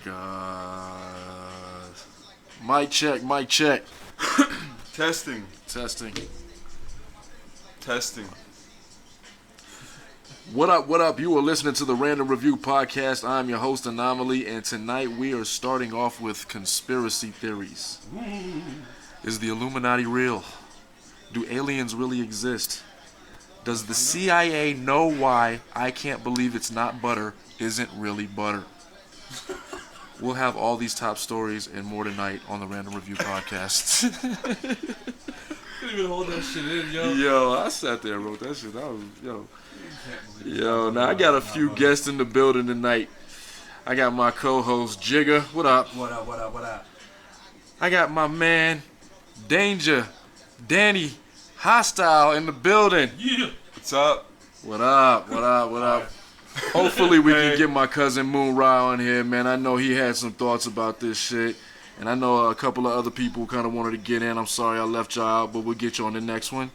God. Mic check, mic check. Testing. What up? You are listening to the Random Review Podcast. I'm your host, Anomaly, and tonight we are starting off with conspiracy theories. Is the Illuminati real? Do aliens really exist? Does the CIA know why I Can't Believe It's Not Butter isn't really butter? We'll have all these top stories and more tonight on the Random Review Podcast. Couldn't even hold that shit in, yo. Yo, I sat there and wrote that shit. Now I got a few guests in the building tonight. I got my co-host Jigga. What up? What up? I got my man Danger, Danny, Hostile in the building. Yeah. What's up? What up? Hopefully we can get my cousin Moon Ra on here, man. I know he had some thoughts about this shit. And I know a couple of other people kind of wanted to get in. I'm sorry I left y'all out, but we'll get you on the next one.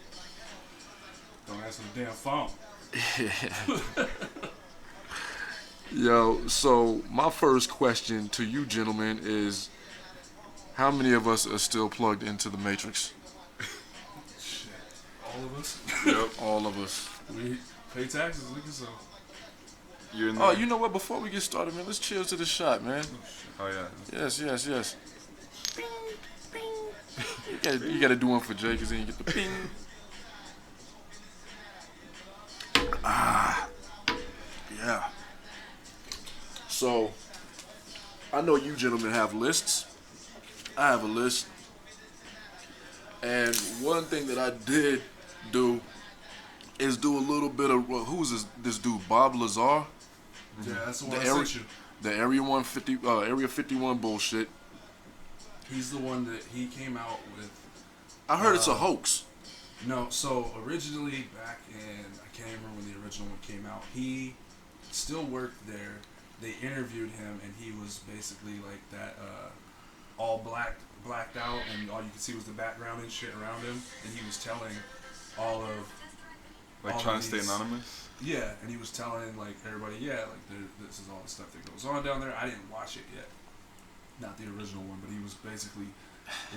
Don't answer the damn phone. Yo, so my first question to you gentlemen is, how many of us are still plugged into the Matrix? Shit. All of us? Yep. All of us. We pay taxes, look at so. You're in there. Oh, you know what? Before we get started, man, let's cheers to the shot, man. Oh, yeah. Yes. You gotta do one for Jay, because then you get the ping. Yeah. So, I know you gentlemen have lists. I have a list. And one thing that I did do is do a little bit of, who's this dude, Bob Lazar? Yeah, that's the one I sent you. The Area 51 bullshit. He's the one that he came out with. I heard it's a hoax. No, so originally back in, I can't remember when the original one came out, he still worked there. They interviewed him and he was basically like that all blacked out and all you could see was the background and shit around him, and he was telling all of trying to stay anonymous? Yeah, and he was telling like everybody, this is all the stuff that goes on down there. I didn't watch it yet. Not the original one, but he was basically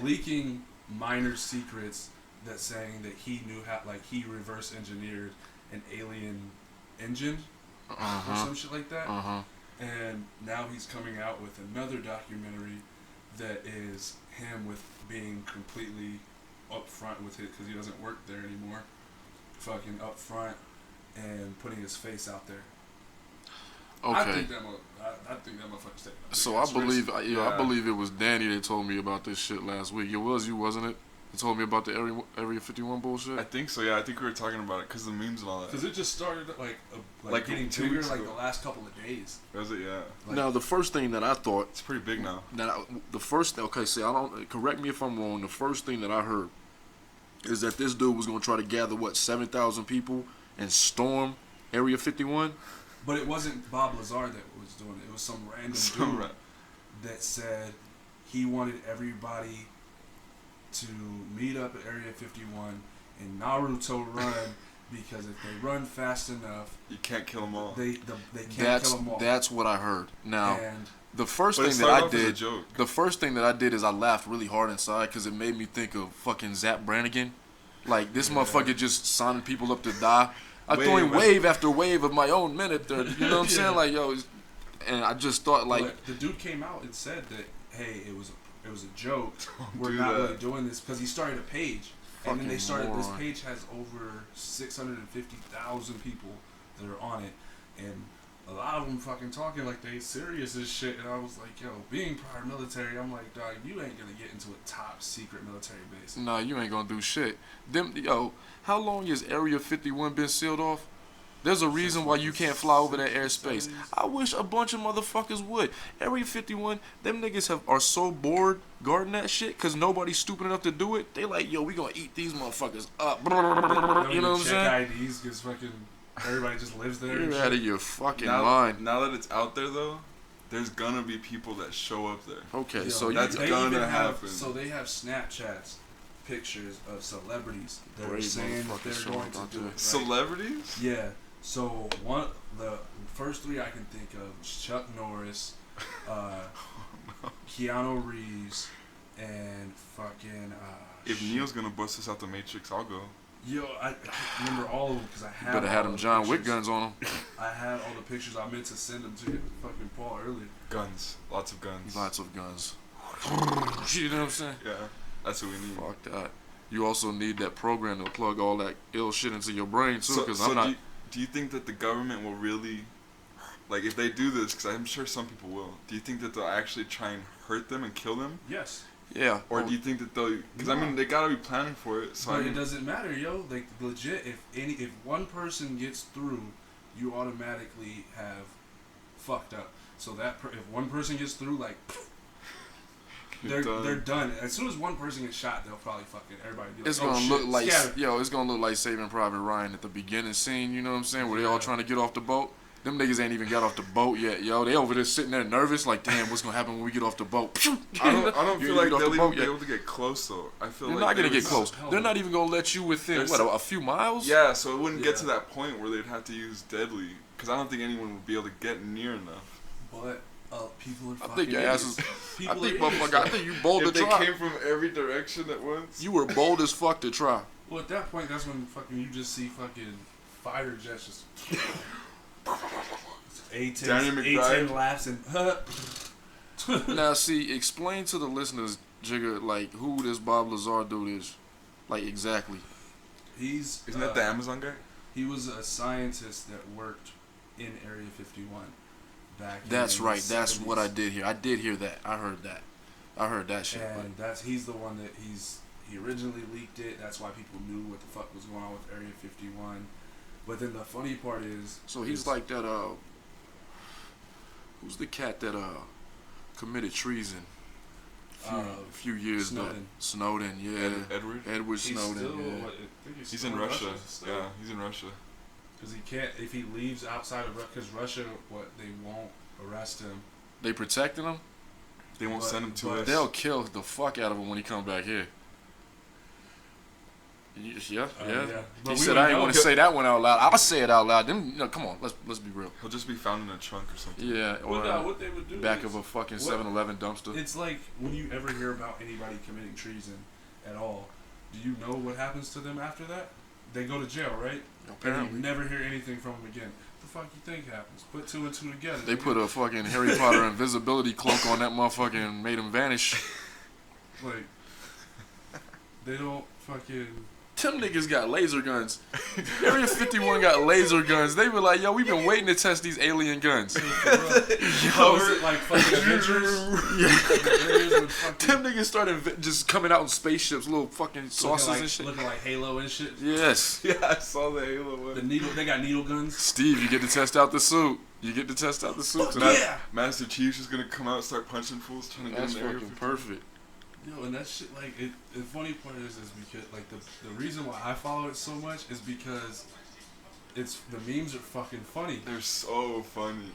leaking minor secrets that saying that he knew how, like he reverse engineered an alien engine or some shit like that. And now he's coming out with another documentary that is him with being completely upfront with it because he doesn't work there anymore. Fucking upfront and putting his face out there. Okay. I think that motherfucker's taking it. So I believe it was Danny that told me about this shit last week. It was you, wasn't it? He told me about the Area 51 bullshit. I think so. Yeah, I think we were talking about it because the memes and all that. Because it just started like getting 2 bigger weeks like ago. the last couple of days. Was it? Yeah. Now the first thing that I thought, It's pretty big now. correct me if I'm wrong. The first thing that I heard is that this dude was gonna try to gather 7,000 people and storm Area 51. But it wasn't Bob Lazar that was doing it. It was some random dude that said he wanted everybody to meet up at Area 51 in Naruto run because if they run fast enough, You can't kill them all. they can't kill them all. That's what I heard. Now, And the first But it thing that I started off as a did, joke. the first thing that I did is I laughed really hard inside because it made me think of fucking Zap Brannigan. Like this motherfucker just signing people up to die. I throwing wave after wave of my own minute there. You know what I'm saying? Like and I just thought but the dude came out and said that hey, it was a joke. We're do not that. really doing this because he started a page, and then they started. Fucking This moron. page has over 650,000 people that are on it, and a lot of them fucking talking like they serious as shit. And I was like, yo, being prior military, I'm like, dog, you ain't gonna get into a top secret military base. nah, you ain't gonna do shit. How long has Area 51 been sealed off? There's a reason why you can't fly over that airspace. I wish a bunch of motherfuckers would. Area 51, them niggas are so bored guarding that shit because nobody's stupid enough to do it. They like, yo, we gonna eat these motherfuckers up. You know what I'm saying? Check IDs because fucking everybody just lives there. You're out of your fucking Now mind. that it's out there though, there's gonna be people that show up there. Okay, Yo, so that's they gonna even happen. So they have Snapchats, pictures of celebrities that are Brave saying that motherfuckers they're showing going up to out do there. it. Right? Celebrities? Yeah. So the first three I can think of is Chuck Norris, Keanu Reeves, and fucking. If Neil's gonna bust us out the Matrix, I'll go. Yo, I remember all of them because I had. Better have them John Wick pictures. guns on them. I had all the pictures. I meant to send them to fucking Paul earlier. Guns, lots of guns. Lots of guns. You know what I'm saying? Yeah, that's what we need. Fuck that. You also need that program to plug all that ill shit into your brain too. Because I'm not. Do you think that the government will really, like, if they do this? Because I'm sure some people will. Do you think that they'll actually try and hurt them and kill them? Yes. Yeah. Or do you think that they'll? Because I mean, they gotta be planning for it. So But it doesn't matter, yo. Like legit, if one person gets through, you automatically have fucked up. So that if one person gets through, like they're done. As soon as one person gets shot, they'll probably fucking everybody. Be like, It's gonna look like scatter. It's gonna look like Saving Private Ryan at the beginning scene. You know what I'm saying? Where they all trying to get off the boat. Them niggas ain't even got off the boat yet, yo. They over there sitting there nervous, like, damn, what's gonna happen when we get off the boat? I don't You feel like ain't they'll off the even boat be yet. able to get close though. I feel They're like not gonna they get would- close. They're not even gonna let you within There's a few miles. Yeah, so it wouldn't get to that point where they'd have to use deadly. Because I don't think anyone would be able to get near enough. But people are I fucking think your ass idiots. is. People I think, are idiots. motherfucker, I think you bold to If they try. came from every direction at once. You were bold as fuck to try. Well, at that point, that's when fucking you just see fucking fighter jets just. Danny McBride. A10 laughs and. Now, see, explain to the listeners, Jigga, like who this Bob Lazar dude is, like exactly. Isn't that the Amazon guy? He was a scientist that worked in Area 51 back. That's in right. the That's 70s. what I did hear. I did hear that. I heard that. I heard that shit. And he's the one that he originally leaked it. That's why people knew what the fuck was going on with Area 51. But then the funny part is, So he's like that. Who's the cat that committed treason? A few years back. Snowden. Yeah. Edward he's Snowden. still, Yeah. I think He's in Russia. Yeah, he's in Russia. Because he can't, if he leaves outside of Russia, because Russia, they won't arrest him. They protecting him. They won't send him to us. They'll kill the fuck out of him when he comes back here. Yeah. But He said I didn't want to say that one out loud. I'll say it out loud. Come on, let's be real. He'll just be found in a trunk or something. Yeah, or what they would do back is, of a fucking 7-Eleven dumpster. It's like when you ever hear about anybody committing treason at all, do you know what happens to them after that? They go to jail, right? Apparently. And you never hear anything from them again. What the fuck you think happens? Put two and two together. They put a fucking Harry Potter invisibility cloak on that motherfucker and made him vanish. Like, they don't fucking... Them niggas got laser guns. Area 51 got laser guns. They were like, yo, we've been waiting to test these alien guns. Yo, is it like fucking Avengers? Them niggas started just coming out in spaceships, little fucking saucers and shit. Looking like Halo and shit. Yes. Yeah, I saw the Halo one. They got needle guns. Steve, you get to test out the suit. Yeah. Master Chief's just gonna come out and start punching fools trying to get That's in the area. fucking perfect. Yo, and that shit, like, the funny part is because, like, the reason why I follow it so much is because the memes are fucking funny. They're so funny.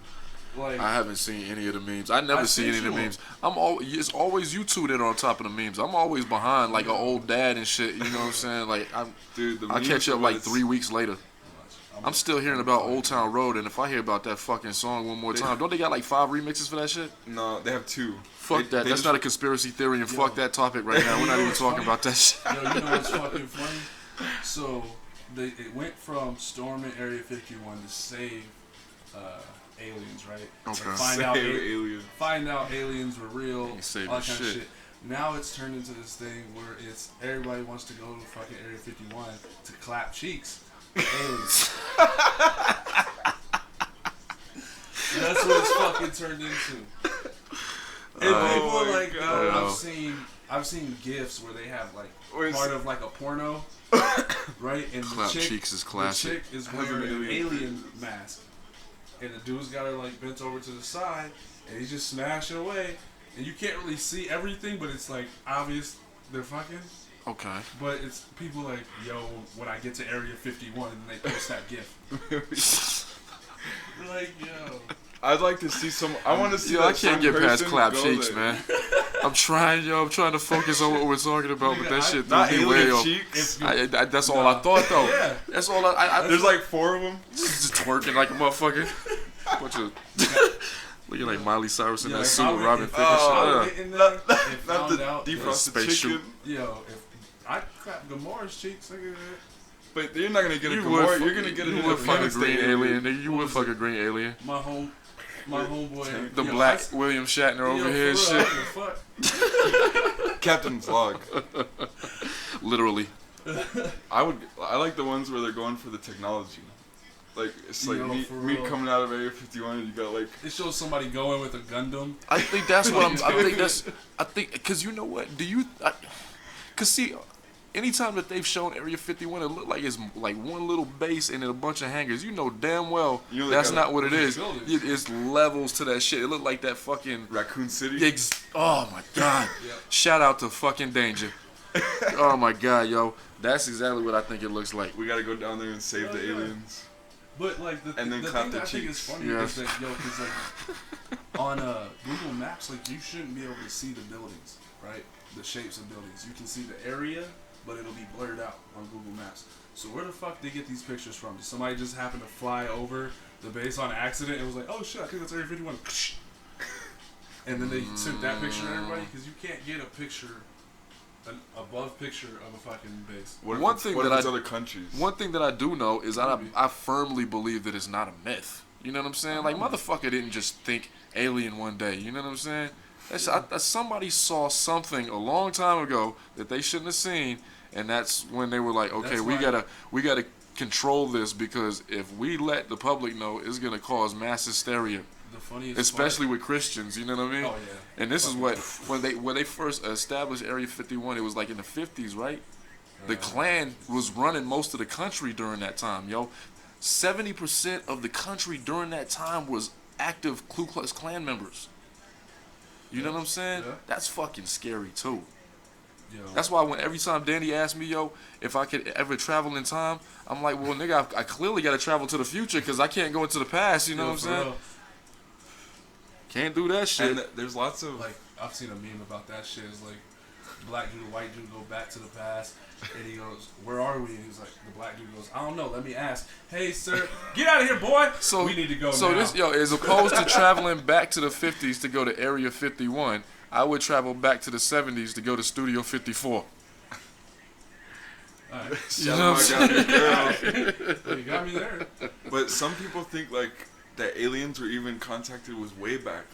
Like, I haven't seen any of the memes. I never see any of the memes. It's always you two that are on top of the memes. I'm always behind, like an old dad and shit. You know what I'm saying? Like, I catch up like 3 weeks later. I'm still hearing about Old Town Road, and if I hear about that fucking song one more time, don't they got like 5 remixes for that shit? No, they have 2. Fuck that. That's not a conspiracy theory, and fuck that topic right now. We're not even talking about that shit. Yo, you know what's fucking funny? So, it went from storming Area 51 to save aliens, right? Okay. Find out aliens were real, all Ain't saving that kind of shit. shit. Now it's turned into this thing where it's everybody wants to go to fucking Area 51 to clap cheeks. Aliens. That's what it's fucking turned into. And people are like, yo, I've seen GIFs where they have like part of like a porno, right? And Clap the chick, cheeks is classic. The chick is wearing an alien mask, and the dude's got her like bent over to the side, and he's just smashing away, and you can't really see everything, but it's like obvious they're fucking. Okay. But it's people like, yo, when I get to Area 51, and they post that GIF. They're like, yo. I'd like to see some. I want to see. Yo, I can't get past clap go cheeks, there. man. I'm trying to focus on what we're talking about, but that shit threw Not me way alien off. cheeks. That's all I thought, though. Yeah. That's all I There's like 4 of them. just twerking like a motherfucker. Bunch of Looking like Miley Cyrus in Yeah, that if suit I with would- Robin if Thicke I and would shit. get in there and Not found the out that- defrosted Space chicken. Yo, if I clap Gamora's cheeks, look at that. But you're not gonna get a You Gamora. would You're gonna get a you would fuck a Independence green Day alien, nigga. You What would was fuck it? a green alien. My homeboy. The yo, black I- William Shatner yo, over for here and real, shit. what the fuck? Captain's log. Literally. I like the ones where they're going for the technology. Like it's like Yo, me for me real. coming out of Area 51 and you got like It shows somebody going with a Gundam. I think that's what I think because you know what? Cause see, anytime that they've shown Area 51, it looked like it's like one little base and then a bunch of hangars. You know damn well You know they that's got not what it is. buildings. It's levels to that shit. It looked like that fucking. Raccoon City. Oh my god! Yep. Shout out to fucking Danger. Oh my god, yo, that's exactly what I think it looks like. We gotta go down there and save Oh, the yeah. aliens. But like the And then the clap thing their that I think is cheeks. funny Yes. is that because like on Google Maps, like you shouldn't be able to see the buildings, right? The shapes of buildings. You can see the area, but it'll be blurred out on Google Maps. So where the fuck they get these pictures from? Did somebody just happen to fly over the base on accident and was like, oh shit, I think that's Area 51. And then they took that picture of everybody because you can't get a picture, an above picture of a fucking base. What One if thing what that if it's I- other countries? One thing that I do know is I Maybe. firmly believe that it's not a myth. You know what I'm saying? Like motherfucker didn't just think alien one day. You know what I'm saying? Somebody saw something a long time ago that they shouldn't have seen, and that's when they were like, okay, That's we why- gotta control this because if we let the public know, it's gonna cause mass hysteria, The funniest especially with Christians. You know what I mean? part, oh yeah. And this is Fucking- what when they first established Area 51. It was like in the 50s, right? The Klan was running most of the country during that time, yo. 70% of the country during that time was active Ku Klux Klan members. You know what I'm saying? Yeah. That's fucking scary too. Yo. That's why every time Danny asked me, yo, if I could ever travel in time, I'm like, well, nigga, I clearly got to travel to the future because I can't go into the past. You know what I'm for saying? real. Can't do that shit. And there's lots of Like I've seen a meme about that shit. It's like black dude, white dude go back to the past, and he goes, "Where are we?" And he's like, the black dude goes, "I don't know. Let me ask." Hey, sir, get out of here, boy. So we need to go So now. this, yo, as opposed to traveling back to the 50s to go to Area 51, I would travel back to the 70s to go to Studio 54. All right. You know what I'm saying? Well, you got me there. But some people think like that aliens were even contacted was way back,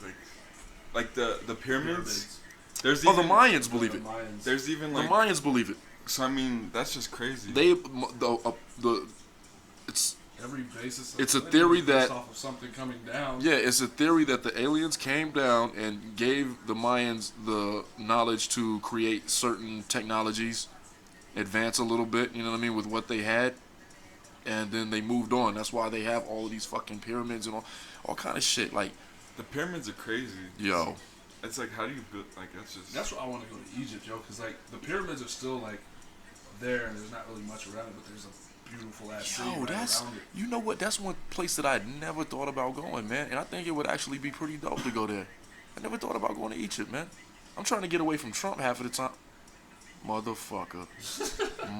like the pyramids. There's Oh, even the Mayans believe The it. Mayans. there's even The like Mayans believe it. so I mean that's just crazy. It's Every basis. It's a of theory living is based that- off of something coming down. yeah, it's a theory that the aliens came down and gave the Mayans the knowledge to create certain technologies, advance a little bit, you know what I mean, with what they had, and then they moved on. That's why they have all of these fucking pyramids and all kind of shit. Like, The pyramids are crazy. yo, It's like how do you build like that's just That's why I want to go to Egypt, yo, because like the pyramids are still like there, and there's not really much around it, but there's a beautiful ass city yo, right that's, around it. you know what? That's one place that I never thought about going, man. And I think it would actually be pretty dope to go there. I never thought about going to Egypt, man. I'm trying to get away from Trump half of the time. Motherfucker.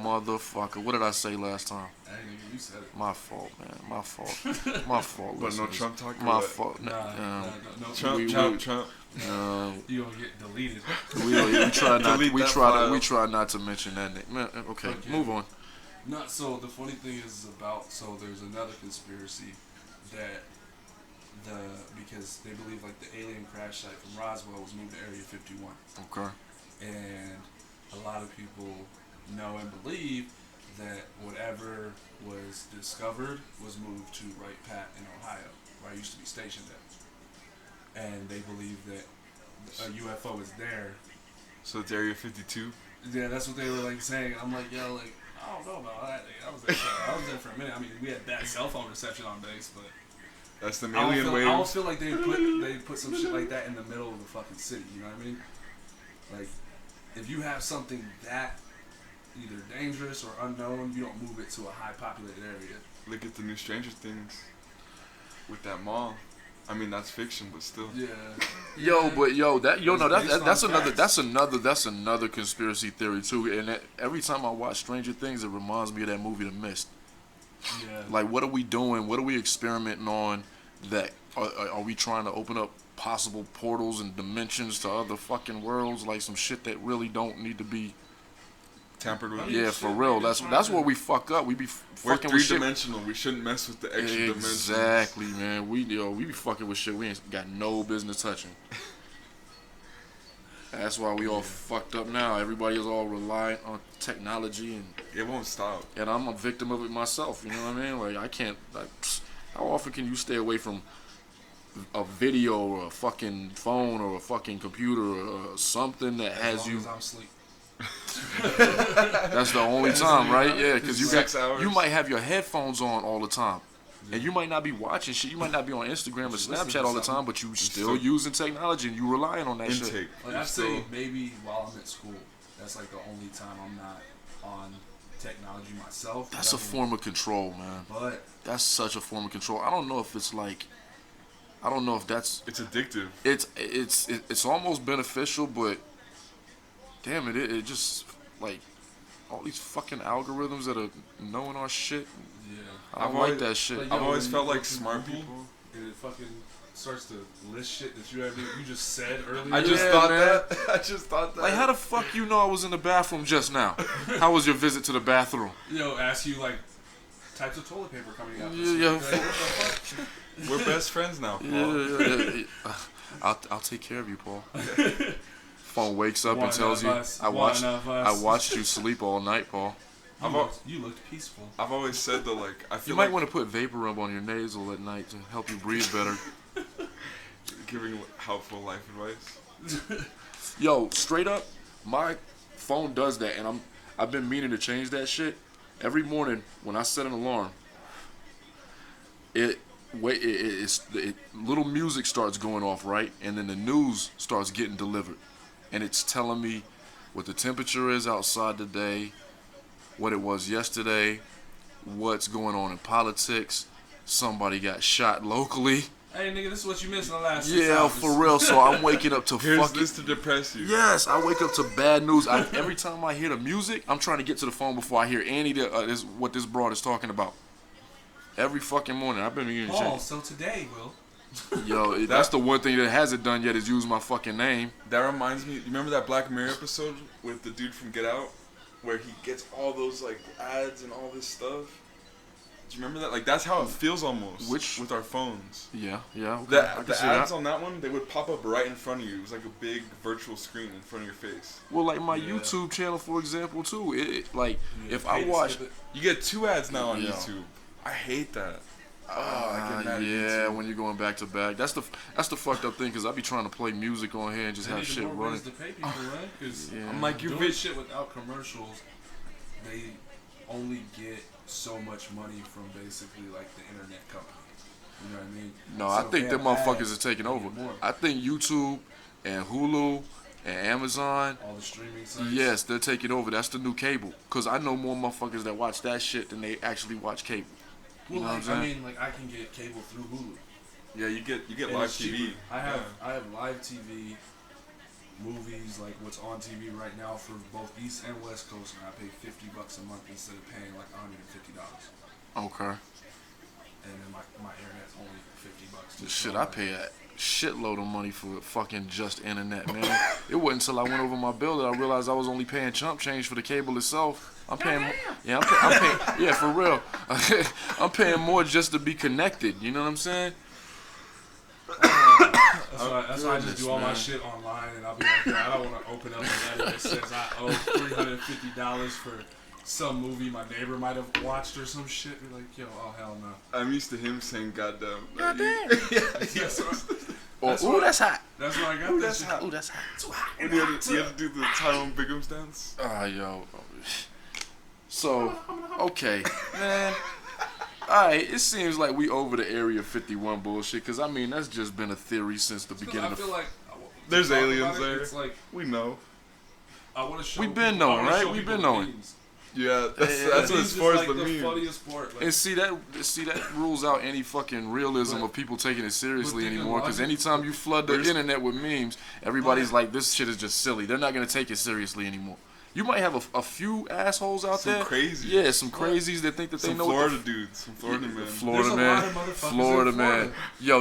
Motherfucker. What did I say last time? Hey, nigga, you said it. My fault, man. My fault. My fault. but no listeners. Trump talk. My or what? fault. No. Trump, we- Trump, we- Trump. You gonna get deleted. We try not. Delete We that try. file. We try not to mention that name. Man, okay, Okay. move on. No, so the funny thing is about there's another conspiracy that because they believe like the alien crash site from Roswell was moved to Area 51, Okay. and a lot of people know and believe that whatever was discovered was moved to Wright Pat in Ohio, where I used to be stationed at, and they believe that a UFO is there. So it's Area 52. Yeah, that's what they were like saying. I'm like, yo, like I don't know about that. Like, I was there for a minute. I mean, we had bad cell phone reception on base, but That's the I don't alien feel, waves. I don't feel like they put some shit like that in the middle of the fucking city. You know what I mean? Like, if you have something that either dangerous or unknown, you don't move it to a high populated area. Look at the new Stranger Things with that mall. I mean that's fiction, but still. Yeah. Yo, but yo, that yo, no, It's based that's on another, facts. that's another conspiracy theory too. And every time I watch Stranger Things, it reminds me of that movie, The Mist. Yeah. Like, what are we doing? What are we experimenting on that Are we trying to open up possible portals and dimensions to other fucking worlds, like some shit that really don't need to be tampered with? Yeah, for real. That's where we fuck up. We be We're fucking with shit. three-dimensional. We shouldn't mess with the extra dimensions. Exactly, man. We be fucking with shit we ain't got no business touching. That's why we all fucked up now. Everybody is all reliant on technology, and it won't stop. And I'm a victim of it myself. You know what I mean? Like I can't. Like, how often can you stay away from a video or a fucking phone or a fucking computer or something that has you? As I'm asleep. That's the only time, right? Yeah, because you might have your headphones on all the time. And you might not be watching shit. You might not be on Instagram or Snapchat all the time, but you still using technology and you relying on that shit. Like I say, maybe while I'm at school, that's like the only time I'm not on technology myself. That's a form of control, man. But that's such a form of control. I don't know if it's like, I don't know if that's. It's addictive. It's almost beneficial, but damn it, it just like all these fucking algorithms that are knowing our shit. Yeah. I don't like that shit. Like, I've always felt like smart people. And it fucking starts to list shit that you just said earlier. I just thought that. I just thought that. Like, how the fuck you know I was in the bathroom just now? How was your visit to the bathroom? Ask you like types of toilet paper coming out. Yeah. Like, what the fuck? We're best friends now, Paul. Yeah. I'll take care of you, Paul. Phone wakes up and tells you, I watched you sleep all night, Paul. You looked peaceful. I've always said that, like, I feel you might want to put Randumb on your nasal at night to help you breathe better. Giving helpful life advice. Yo, straight up, my phone does that, and I've been meaning to change that shit. Every morning when I set an alarm, little music starts going off, right, and then the news starts getting delivered, and it's telling me what the temperature is outside today, what it was yesterday, what's going on in politics, somebody got shot locally. Hey nigga, this is what you missed in the last 6 Yeah, hours. for real. So I'm waking up to Here's fucking. this to depress you. Yes, I wake up to bad news. Every time I hear the music, I'm trying to get to the phone before I hear what this broad is talking about. Every fucking morning, I've been meaning to change. So today, Will. Yo, that's the one thing that hasn't done yet is use my fucking name. That reminds me. You remember that Black Mirror episode with the dude from Get Out, where he gets all those like ads and all this stuff? Do you remember that? Like, that's how it feels almost. With our phones. Yeah. Okay. The ads on that one, they would pop up right in front of you. It was like a big virtual screen in front of your face. Well, like my YouTube channel, for example, too. If I watch, you get 2 ads now on YouTube. I hate that. I get mad at YouTube. When you're going back to back, that's the fucked up thing because I be trying to play music on here and just have shit running. To pay people, right? Because I'm like, you're doing shit without commercials. They only get so much money from basically like the internet companies. You know what I mean? No, I think them motherfuckers are taking over. I think YouTube and Hulu and Amazon, all the streaming sites. Yes, they're taking over. That's the new cable. Cause I know more motherfuckers that watch that shit than they actually watch cable. Well, I can get cable through Hulu. Yeah, you get live TV. I have live TV, movies like what's on TV right now for both East and West Coast, and I pay $50 a month instead of paying like $150. Okay. And then my internet's only $50. Shit, I pay a shitload of money for fucking just internet, man. It wasn't until I went over my bill that I realized I was only paying chump change for the cable itself. I'm paying, I'm paying, yeah, for real. I'm paying more just to be connected. You know what I'm saying? That's why I just do all my shit online, and I'll be like, I don't want to open up a letter that says I owe $350 for some movie my neighbor might have watched or some shit. Be like, yo, oh hell no. I'm used to him saying goddamn. Goddamn. That's Ooh, that's hot. That's why I got that shit. Ooh, that's hot. Too hot. And you have to do the Tyrone Biggums dance. Yo. So, okay, man. Alright, it seems like we over the Area 51 bullshit, because, I mean, that's just been a theory since the beginning I feel like there's aliens there. It's like, we know. I want to show We've been knowing, right? We've been knowing. Yeah, that's what as far as the memes. Funniest part. Like, and see that rules out any fucking realism of people taking it seriously anymore. Because anytime you flood the internet with memes, everybody's like, this shit is just silly. They're not gonna take it seriously anymore. You might have a few assholes out there. Some crazies. Yeah, some crazies that think that they know. Florida dudes. Some Florida men. Florida man. Florida man. Yo,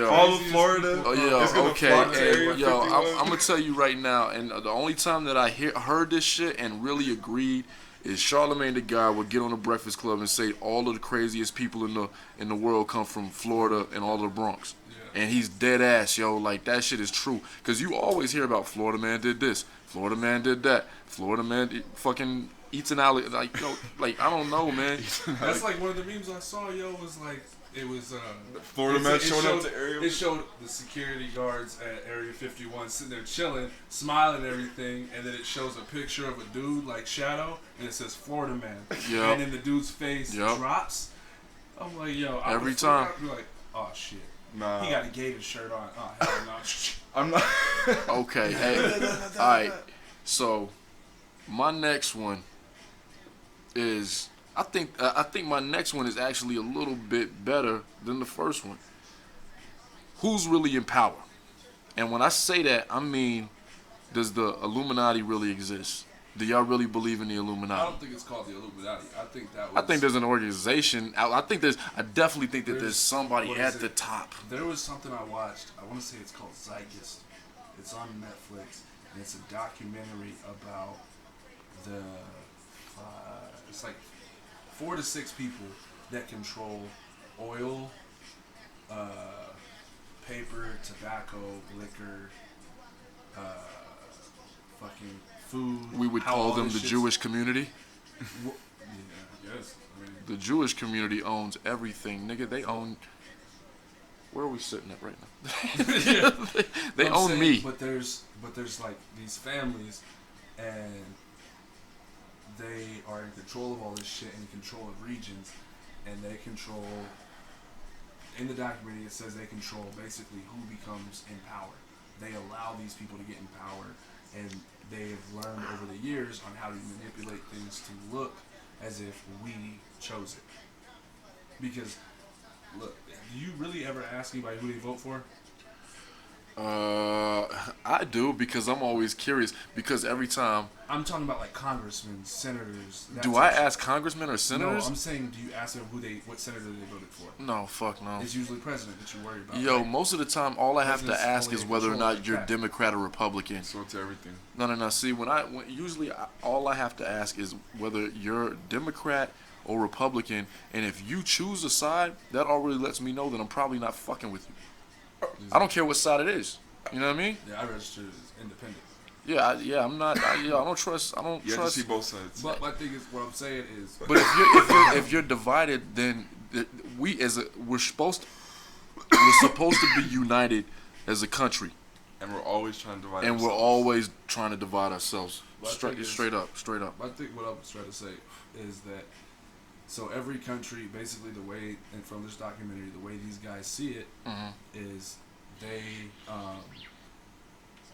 All of Florida. Oh, yo, okay. And, yo, I'm gonna tell you right now, and the only time that I heard this shit and really agreed is Charlamagne the God would get on the Breakfast Club and say all of the craziest people in the world come from Florida and all of the Bronx. Yeah. And he's dead ass, yo. Like, that shit is true. Because you always hear about Florida man did this, Florida man did that, Florida man fucking eats an alligator. Like, yo, like, I don't know, man. That's like one of the memes I saw, yo, was like, it was Florida man showing up to Area. It showed the security guards at Area 51 sitting there chilling, smiling and everything, and then it shows a picture of a dude like Shadow, and it says Florida man. Yep. And then the dude's face drops. I'm like, yo, every time. I'm like, oh shit. Nah. He got a Gator shirt on. Oh hell no. I'm not. Okay, hey, all right. So my next one is. I think my next one is actually a little bit better than the first one. Who's really in power? And when I say that, I mean, does the Illuminati really exist? Do y'all really believe in the Illuminati? I don't think it's called the Illuminati. I think there's an organization. I definitely think that there's somebody at the top. There was something I watched. I want to say it's called Zygus. It's on Netflix, and it's a documentary about the. It's like 4 to 6 people that control oil, paper, tobacco, liquor, fucking food. We would call them the Jewish community. Yeah, yes. I mean, the Jewish community owns everything, nigga. They own. Where are we sitting at right now? they own me. But there's like these families, and they are in control of all this shit, in control of regions, and they control. In the documentary, it says they control basically who becomes in power. They allow these people to get in power, and they've learned over the years on how to manipulate things to look as if we chose it. Because, look, do you really ever ask anybody who they vote for? I do, because I'm always curious. Because every time I'm talking about like congressmen, senators. Do I ask congressmen or senators? No, I'm saying, do you ask them what senator they voted for? No, fuck no. It's usually president that you worry about. Yo, right? Most of the time, all I have to ask is whether or not you're Democrat or Republican. So it's everything. No. See, all I have to ask is whether you're Democrat or Republican, and if you choose a side, that already lets me know that I'm probably not fucking with you. I don't care what side it is. You know what I mean? Yeah, I registered as independent. Yeah, I'm not. I don't trust. You have to see both sides. But my thing is, what I'm saying is. But if you're divided, then we're supposed to be united as a country. And we're always trying to divide. And we're always trying to divide ourselves. Straight up. I think what I was trying to say is that. So every country, basically the way, and from this documentary, the way these guys see it is they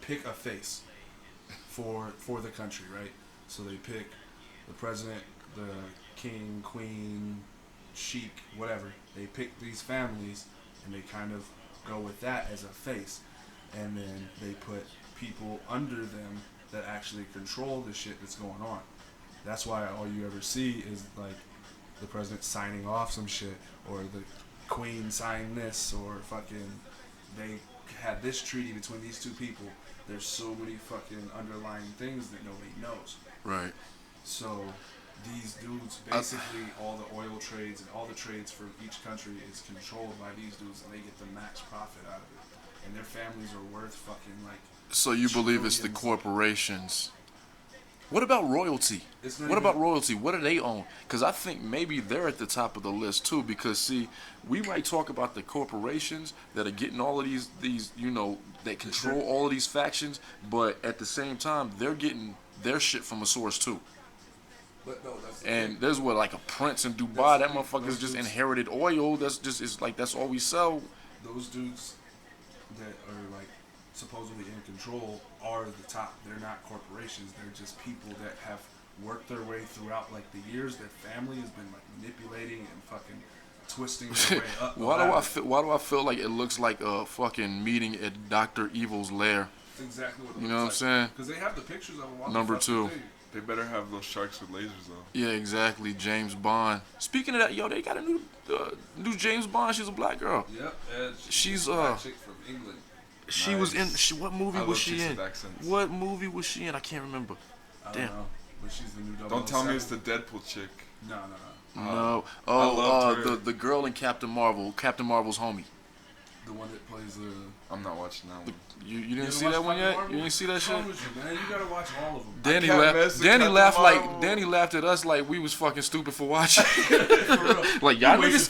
pick a face for the country, right? So they pick the president, the king, queen, sheik, whatever. They pick these families, and they kind of go with that as a face. And then they put people under them that actually control the shit that's going on. That's why all you ever see is like the president signing off some shit, or the queen signing this, or fucking they had this treaty between these two people. There's so many fucking underlying things that nobody knows. Right. So these dudes, basically all the oil trades and all the trades for each country is controlled by these dudes, and they get the max profit out of it. And their families are worth fucking like. So you believe it's the corporations? What about royalty? What about royalty? What do they own? Because I think maybe they're at the top of the list too. Because see, we might talk about the corporations that are getting all of these that control all of these factions, but at the same time, they're getting their shit from a source too. But no, there's like a prince in Dubai. That motherfucker's just inherited oil. That's all we sell. Those dudes that are like supposedly in control are the top. They're not corporations. They're just people that have worked their way throughout like the years. Their family has been like manipulating and fucking twisting their way up. Why do I feel like it looks like a fucking meeting at Dr. Evil's lair? That's exactly what. You know what I'm saying? Because they have the pictures of them. Number 2. They better have those sharks with lasers though. Yeah, exactly. James Bond. Speaking of that, yo, they got a new James Bond. She's a black girl. Yep. She's a black chick from England. She was in. What movie was she in? Accents. What movie was she in? I can't remember. I don't know. But she's the new 007. Don't tell me it's the Deadpool chick. No. No. The girl in Captain Marvel. Captain Marvel's homie. The one that plays the. I'm not watching that one. You didn't see that one yet? You didn't see that shit? Man, you gotta watch all of them. Danny laughed at us like we was fucking stupid for watching. Like y'all niggas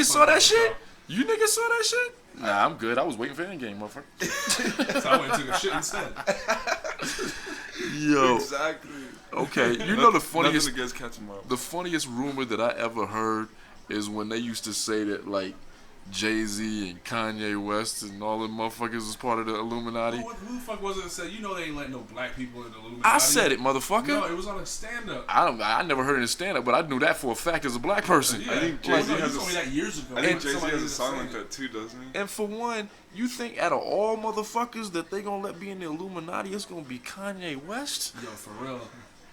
saw that shit? You niggas saw that shit? Nah, I'm good. I was waiting for Endgame, motherfucker. So I went and took a shit instead. Yo. Exactly. Okay, you know the funniest. Nothing against Captain Marvel. The funniest rumor that I ever heard is when they used to say that like Jay-Z and Kanye West and all them motherfuckers was part of the Illuminati. Who the fuck was it that said, you know they ain't letting no black people in the Illuminati? I said it, motherfucker. No, it was on a stand-up. I never heard it in stand-up, but I knew that for a fact as a black person. Yeah. I think Jay-Z has told me that years ago. I think Jay-Z has a song like that too, doesn't he? And for one, you think out of all motherfuckers that they gonna let be in the Illuminati, it's gonna be Kanye West? Yo, for real.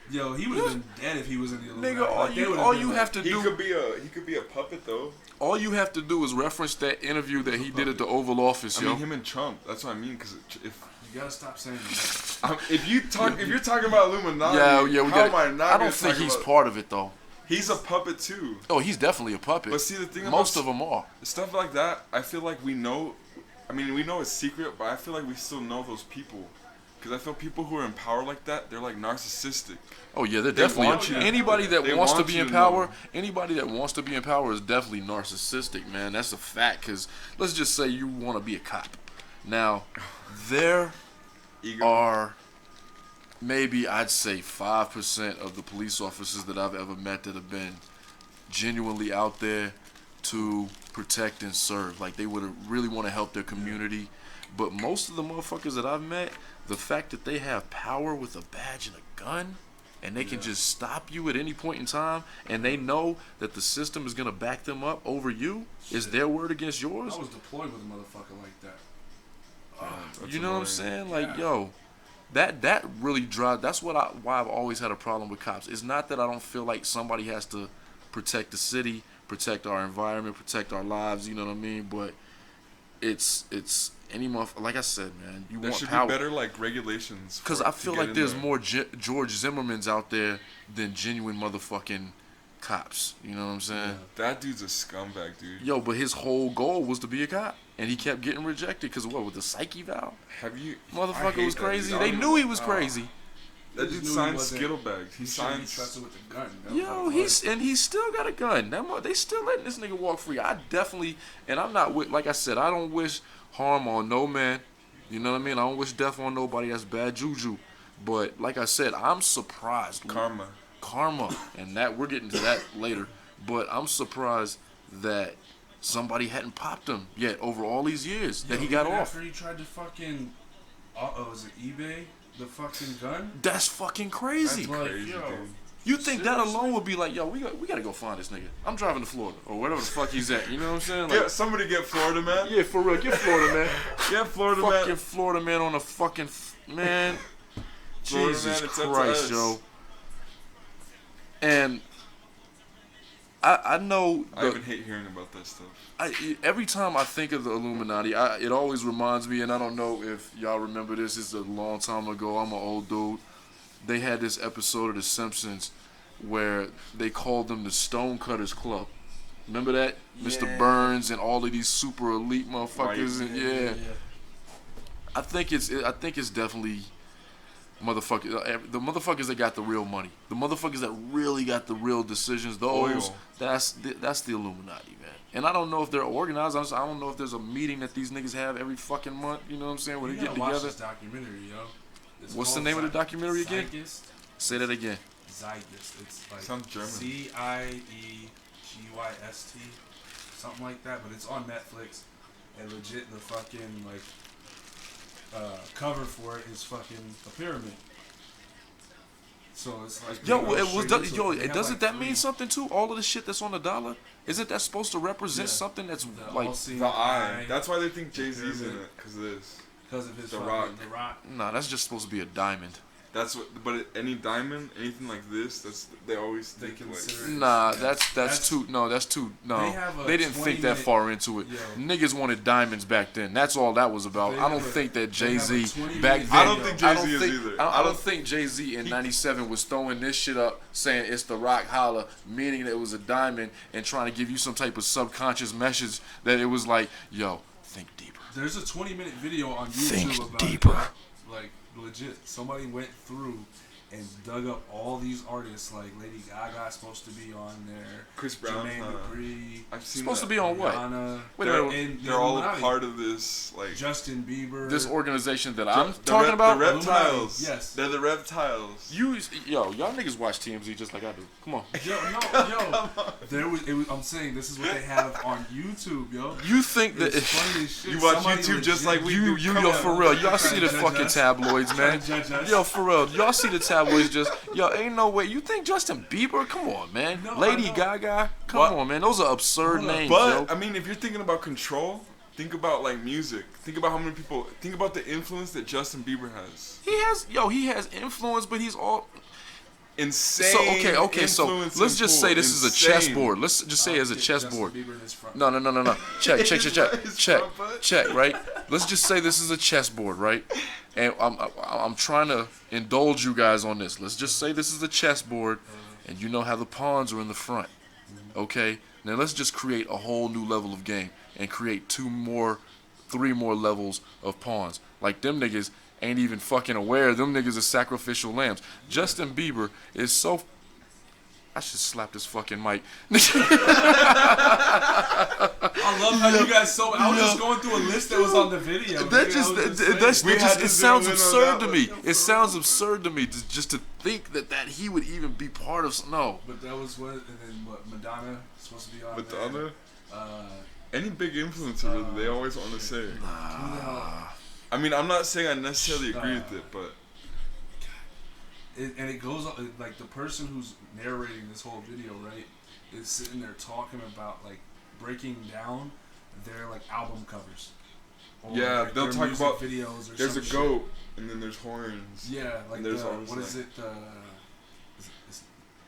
Yo, he would have been dead if he was in the Illuminati. Nigga, all you have to do. He could be a puppet though. All you have to do is reference that interview that he did at the Oval Office, I mean, him and Trump. That's what I mean. Because if you gotta stop saying that. if you're talking about Illuminati, I don't think he's part of it though. He's a puppet too. Oh, he's definitely a puppet. But see, the thing most of them are stuff like that. I feel like we know. I mean, we know it's secret, but I feel like we still know those people. Because I feel people who are in power like that, they're like narcissistic. Oh yeah, they're definitely anybody that wants to be in power. Anybody that wants to be in power is definitely narcissistic, man. That's a fact. Because let's just say you want to be a cop. Now, there are maybe I'd say 5% of the police officers that I've ever met that have been genuinely out there to protect and serve. Like they would really want to help their community. But most of the motherfuckers that I've met, the fact that they have power with a badge and a gun, and they can just stop you at any point in time, and they know that the system is gonna back them up over you, is their word against yours. I was deployed with a motherfucker like that. You know what I'm saying? Like, yo, that really drives. That's why I've always had a problem with cops. It's not that I don't feel like somebody has to protect the city, protect our environment, protect our lives. You know what I mean? But it's any motherfucker, like I said, man, you there want should power. Be better like regulations. Because I feel like there's more George Zimmermans out there than genuine motherfucking cops. You know what I'm saying? Yeah. That dude's a scumbag, dude. Yo, but his whole goal was to be a cop, and he kept getting rejected because what with the psyche valve? Motherfucker was crazy. They knew he was crazy. That dude signed skittle bags. He signed with the gun. Yo, he's still got a gun. They still letting this nigga walk free. I definitely, and I'm not like I said, I don't wish harm on no man. You know what I mean? I don't wish death on nobody. That's bad juju. But like I said, I'm surprised. Karma, and that we're getting to that later. But I'm surprised that somebody hadn't popped him yet over all these years that he got off. After he tried to fucking, was it eBay? The fucking gun? That's fucking crazy. That's crazy, dude. You think that alone would be like, yo, we gotta go find this nigga. I'm driving to Florida or whatever the fuck he's at. You know what I'm saying? Like, yeah, somebody get Florida man. Yeah, for real, get Florida man. Get Florida man. Fucking Florida man on a fucking man. Jesus Christ, yo. And I know. I even hate hearing about that stuff. Every time I think of the Illuminati, it always reminds me, and I don't know if y'all remember this. It's a long time ago. I'm an old dude. They had this episode of The Simpsons where they called them the Stonecutters Club. Remember that? Yeah. Mr. Burns and all of these super elite motherfuckers. Right. And yeah. I think it's definitely the motherfuckers that got the real money. The motherfuckers that really got the real decisions. Those that's the Illuminati, man. And I don't know if they're organized. I don't know if there's a meeting that these niggas have every fucking month. You know what I'm saying? Where they get together. Watch this documentary, yo. What's the name of the documentary again? Zeitgeist. Say that again. Zeitgeist. It's like sounds German. Zeitgeist, something like that. But it's on Netflix, and legit the fucking cover for it is fucking a pyramid. So it's like doesn't that mean something too? All of the shit that's on the dollar, isn't that supposed to represent something that's like the eye? That's why they think Jay-Z's in it because of this. because of his The fucking Rock. The Rock. Nah, that's just supposed to be a diamond. That's what. But any diamond, anything like this, they always They think consider like. it. Nah, Yeah. that's too. No, that's too. No, They didn't have a think that 20-minute far into it. Yo. Niggas wanted diamonds back then. That's all that was about. They I don't have a- think that they have a Jay-Z 20-minute back then. I don't think Jay-Z is either. I don't think Jay-Z in '97 was throwing this shit up, saying it's the Rock holla, meaning that it was a diamond, and trying to give you some type of subconscious message that it was like, yo, think deeper. There's a 20-minute video on YouTube Think about deeper. it. Like legit, somebody went through and dug up all these artists. Like Lady Gaga's supposed to be on there. Chris Brown. Jermaine Dupri. I've seen Supposed that. to be on what? Rihanna. Wait, They're all a part of this, like Justin Bieber. This organization that I'm the talking about. The reptiles. Yes. They're the reptiles. Y'all niggas watch TMZ just like I do. Come on. I'm saying this is what they have on YouTube, yo. You think that It's funny as shit. You watch Somebody YouTube just like we do. yo, Come on. for real, y'all see the Judge fucking us. tabloids, man. Judge us. Yo, for real, y'all see the tabloids just, yo, ain't no way. You think Justin Bieber? Come on, man. No, Lady I know. Gaga? Come What? on, man. Those are absurd Hold up. names, But yo. I mean, if you're thinking about control, think about like music. Think about how many people. Think about the influence that Justin Bieber has. He has influence, but he's all. Insane. So okay. So influence let's and just pull. say this is a Insane. chessboard. Let's just say it's a chessboard. Justin Bieber in his front. No. Check. His front butt? Check. Right. Let's just say this is a chessboard, right? And I'm trying to indulge you guys on this. Let's just say this is a chessboard, and you know how the pawns are in the front. Okay. Now let's just create a whole new level of game and create 3 more levels of pawns. Like them niggas ain't even fucking aware. Them niggas are sacrificial lambs. Justin Bieber is so. I should slap this fucking mic. I love how you guys so. I was just going through a list that was on the video. It sounds absurd to me. It sounds absurd to me just to think that he would even be part of. No. But that was what, and then what? Madonna supposed to be on. But the there. other, any big influencer, really, they always want to say. I mean, I'm not saying I necessarily agree with it, but. And it goes on, like the person who's narrating this whole video, right, is sitting there talking about like breaking down their like album covers. Or, Yeah, like, they'll their talk music about videos. Or there's some a goat and then there's horns. Shit. Yeah, like and there's the, always what like, is it?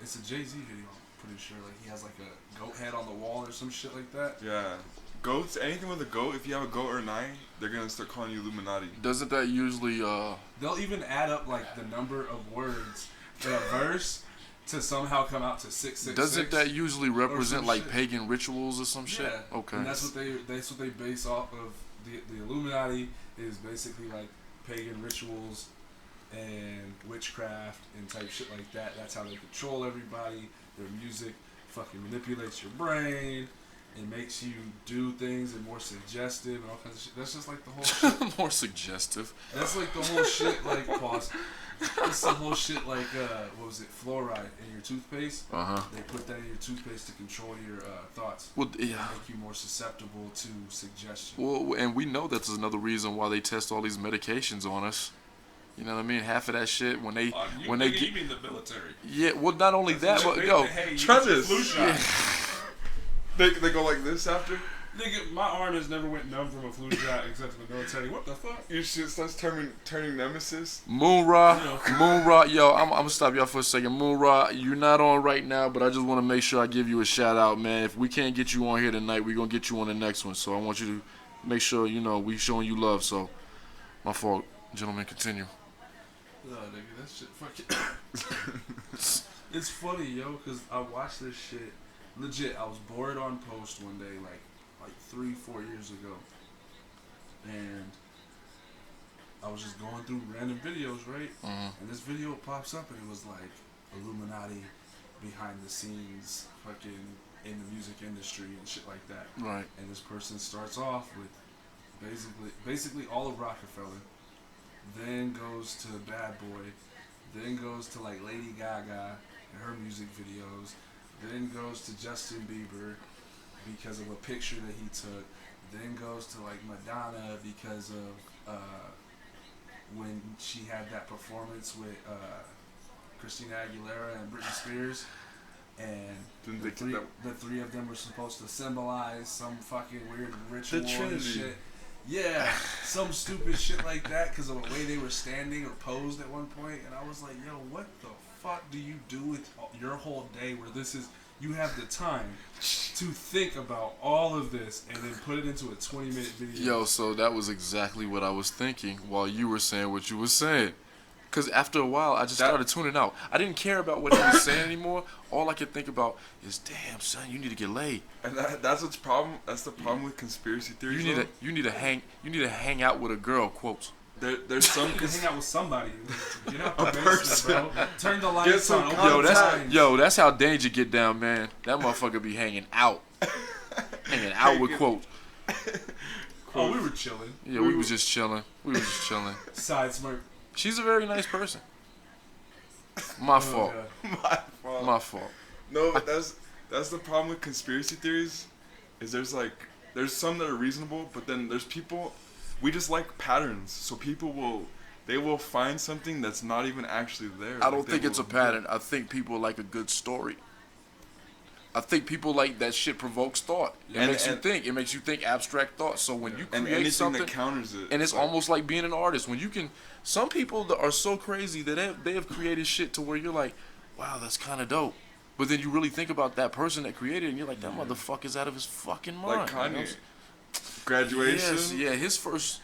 It's a Jay-Z video. I'm pretty sure. Like he has like a goat head on the wall or some shit like that. Yeah. Goats, anything with a goat, if you have a goat or an eye, they're going to start calling you Illuminati. Doesn't that usually They'll even add up like the number of words in a verse to somehow come out to 666. doesn't that usually represent some like shit. pagan rituals or some shit? Yeah. Okay. And that's what they base off of. The Illuminati is basically like pagan rituals and witchcraft and type shit like that. That's how they control everybody. Their music fucking manipulates your brain. It makes you do things and more suggestive and all kinds of shit. That's just like the whole shit. More suggestive. That's like the whole shit, like, pause. That's the whole shit, like, what was it, fluoride in your toothpaste? They put that in your toothpaste to control your thoughts. Well, yeah. Make you more susceptible to suggestion. Well, and we know that's another reason why they test all these medications on us. You know what I mean? Half of that shit when they You mean the military? Yeah. Well, not only that, but yo, hey, try you this. Flu shot. They go like this after? Nigga, my arm has never went numb from a flu shot except for the military. What the fuck? Your shit starts turning nemesis. Moon Ra, yo, I'm gonna stop y'all for a second. Moon Ra, you're not on right now, but I just want to make sure I give you a shout out, man. If we can't get you on here tonight, we're gonna get you on the next one. So I want you to make sure we showing you love. So, my fault, gentlemen. Continue. No, nigga, that shit fucking. It's funny, yo, because I watched this shit. Legit, I was bored on Post one day, like 3-4 years ago, and I was just going through random videos, right? And this video pops up, and it was like Illuminati behind the scenes, fucking in the music industry and shit like that. Right. And this person starts off with basically all of Rockefeller, then goes to Bad Boy, then goes to like Lady Gaga and her music videos, then goes to Justin Bieber because of a picture that he took, then goes to like Madonna because of when she had that performance with Christina Aguilera and Britney Spears, and the three of them were supposed to symbolize some fucking weird ritual and shit. Yeah, some stupid shit like that because of the way they were standing or posed at one point, and I was like, yo, what the fuck do you do with your whole day where this is, you have the time to think about all of this and then put it into a 20-minute video. Yo, so that was exactly what I was thinking while you were saying what you were saying. Because after a while, I just started tuning out. I didn't care about what he was saying anymore. All I could think about is, damn, son, you need to get laid. And that's what's problem. That's the problem with conspiracy theories. You need to hang out with a girl. Quotes. There's some. You need to hang out with somebody. Get out the basement, bro. Turn the lights on. That's how Danger get down, man. That motherfucker be hanging out with quotes. Oh, we were chilling. Yeah, we was just chilling. Side smirk. She's a very nice person. My fault. My fault. No, but that's the problem with conspiracy theories. Is there's some that are reasonable, but then there's people. We just like patterns, so people will find something that's not even actually there. I don't think it's a pattern. I think people like a good story. I think people like that shit provokes thought. It makes you think abstract thoughts. So when you create something that counters it, and it's almost like being an artist. When you can, some people are so crazy that they have created shit to where you're like, wow, that's kind of dope. But then you really think about that person that created it, and you're like, that motherfucker's out of his fucking mind. Like Kanye. Graduation. Yes, yeah, his first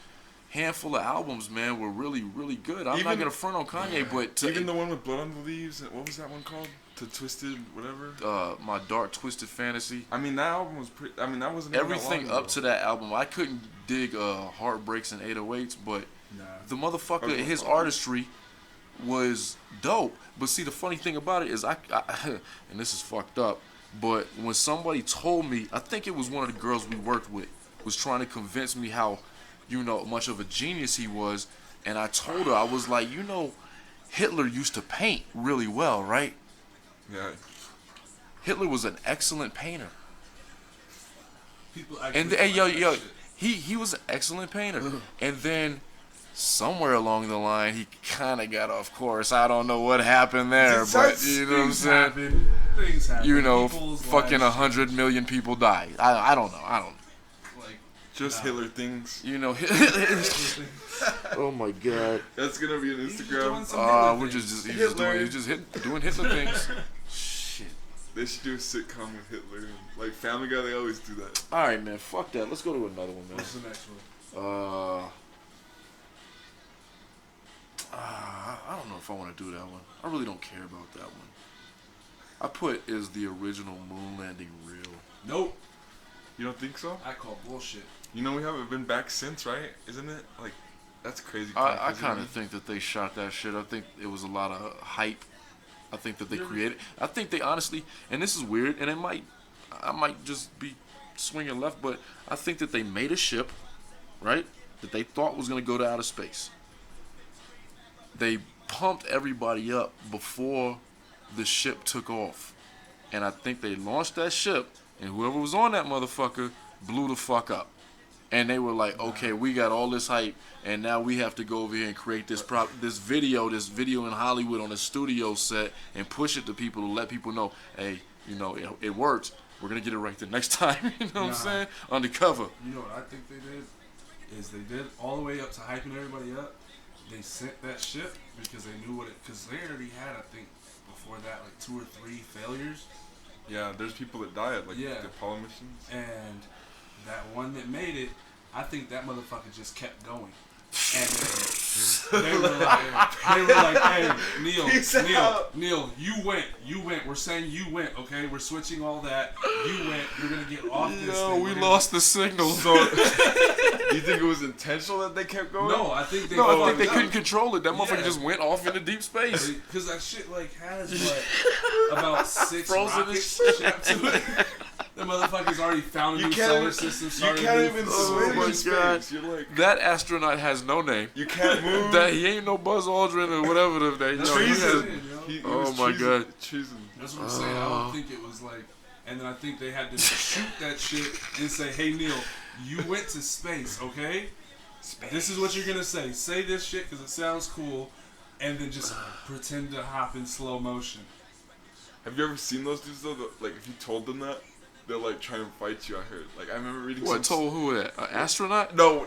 handful of albums, man, were really, really good. I'm not gonna front on Kanye, but even the one with Blood on the Leaves, what was that one called? To Twisted, whatever. My Dark Twisted Fantasy. I mean, that album was pretty. I mean, that wasn't everything that long up to that album. I couldn't dig Heartbreaks and 808s, but the motherfucker, his artistry was dope. But see, the funny thing about it is, I and this is fucked up, but when somebody told me, I think it was one of the girls we worked with, was trying to convince me how, much of a genius he was, and I told her, I was like, Hitler used to paint really well, right? Yeah. Hitler was an excellent painter. People And he was an excellent painter. And then somewhere along the line, he kind of got off course. I don't know what happened there, but you know what I'm saying? Things happen. Fucking 100 million people died. I don't know. Hitler things. Oh my god. That's gonna be an Instagram. He's just doing Hitler things. Shit. They should do a sitcom with Hitler. Like Family Guy, they always do that. Alright, man, fuck that. Let's go to another one, man. What's the next one? I don't know if I want to do that one. I really don't care about that one. I put, is the original moon landing real? Nope. You don't think so? I call bullshit. We haven't been back since, right? Isn't it? Like, that's crazy. I kind of think that they shot that shit. I think it was a lot of hype. I think that they created. I think they honestly, and this is weird, and I might just be swinging left, but I think that they made a ship, right? That they thought was going to go to outer space. They pumped everybody up before the ship took off. And I think they launched that ship, and whoever was on that motherfucker blew the fuck up. And they were like, okay, we got all this hype, and now we have to go over here and create this video in Hollywood on a studio set and push it to people to let people know, hey, it worked. We're going to get it right the next time. You know what I'm saying? Undercover. You know what I think they did? Is they did all the way up to hyping everybody up. They sent that ship because they knew because they already had, I think, before that, like 2 or 3 failures. Yeah, there's people that died, the Apollo missions. And that one that made it, I think that motherfucker just kept going. And they were like, hey, Neil, you went. We're saying you went, okay? We're switching all that. You went. You're gonna get off this thing. We lost the signal. So, do you think it was intentional that they kept going? No, I think they. They couldn't control it. That motherfucker just went off into deep space. Because that shit has about 6 frozen rockets strapped to it. The motherfucker's already found a new solar system. You can't even swim in space. You're like, that astronaut has no name. You can't move. That he ain't no Buzz Aldrin or whatever the name. Oh my god. That's what I'm saying. I don't think it was like. And then I think they had to shoot that shit and say, hey Neil, you went to space, okay? This is what you're gonna say. Say this shit because it sounds cool, and then just pretend to hop in slow motion. Have you ever seen those dudes though? Like if you told them that, they'll like try and fight you. I heard. Like I remember reading. What told who that? An astronaut? No.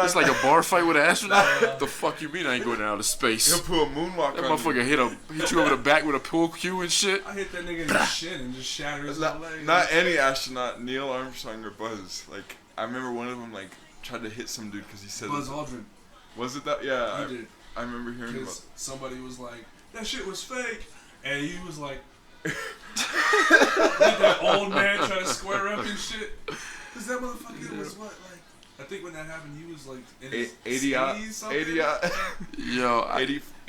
It's like a bar fight with an astronaut. The fuck you mean I ain't going out of space? He'll pull a moonwalk. That on motherfucker hit you over the back with a pool cue and shit. I hit that nigga in the shin and just shatter his leg. Not any astronaut, Neil Armstrong or Buzz. Like I remember one of them like tried to hit some dude because he said Buzz Aldrin. Was it that? Yeah, He did. I remember hearing about. Because somebody was like, that shit was fake, and he was like, like that old man trying to square up and shit. Because that motherfucker was what, like, I think when that happened, he was like in his 80s something. 80 Yo,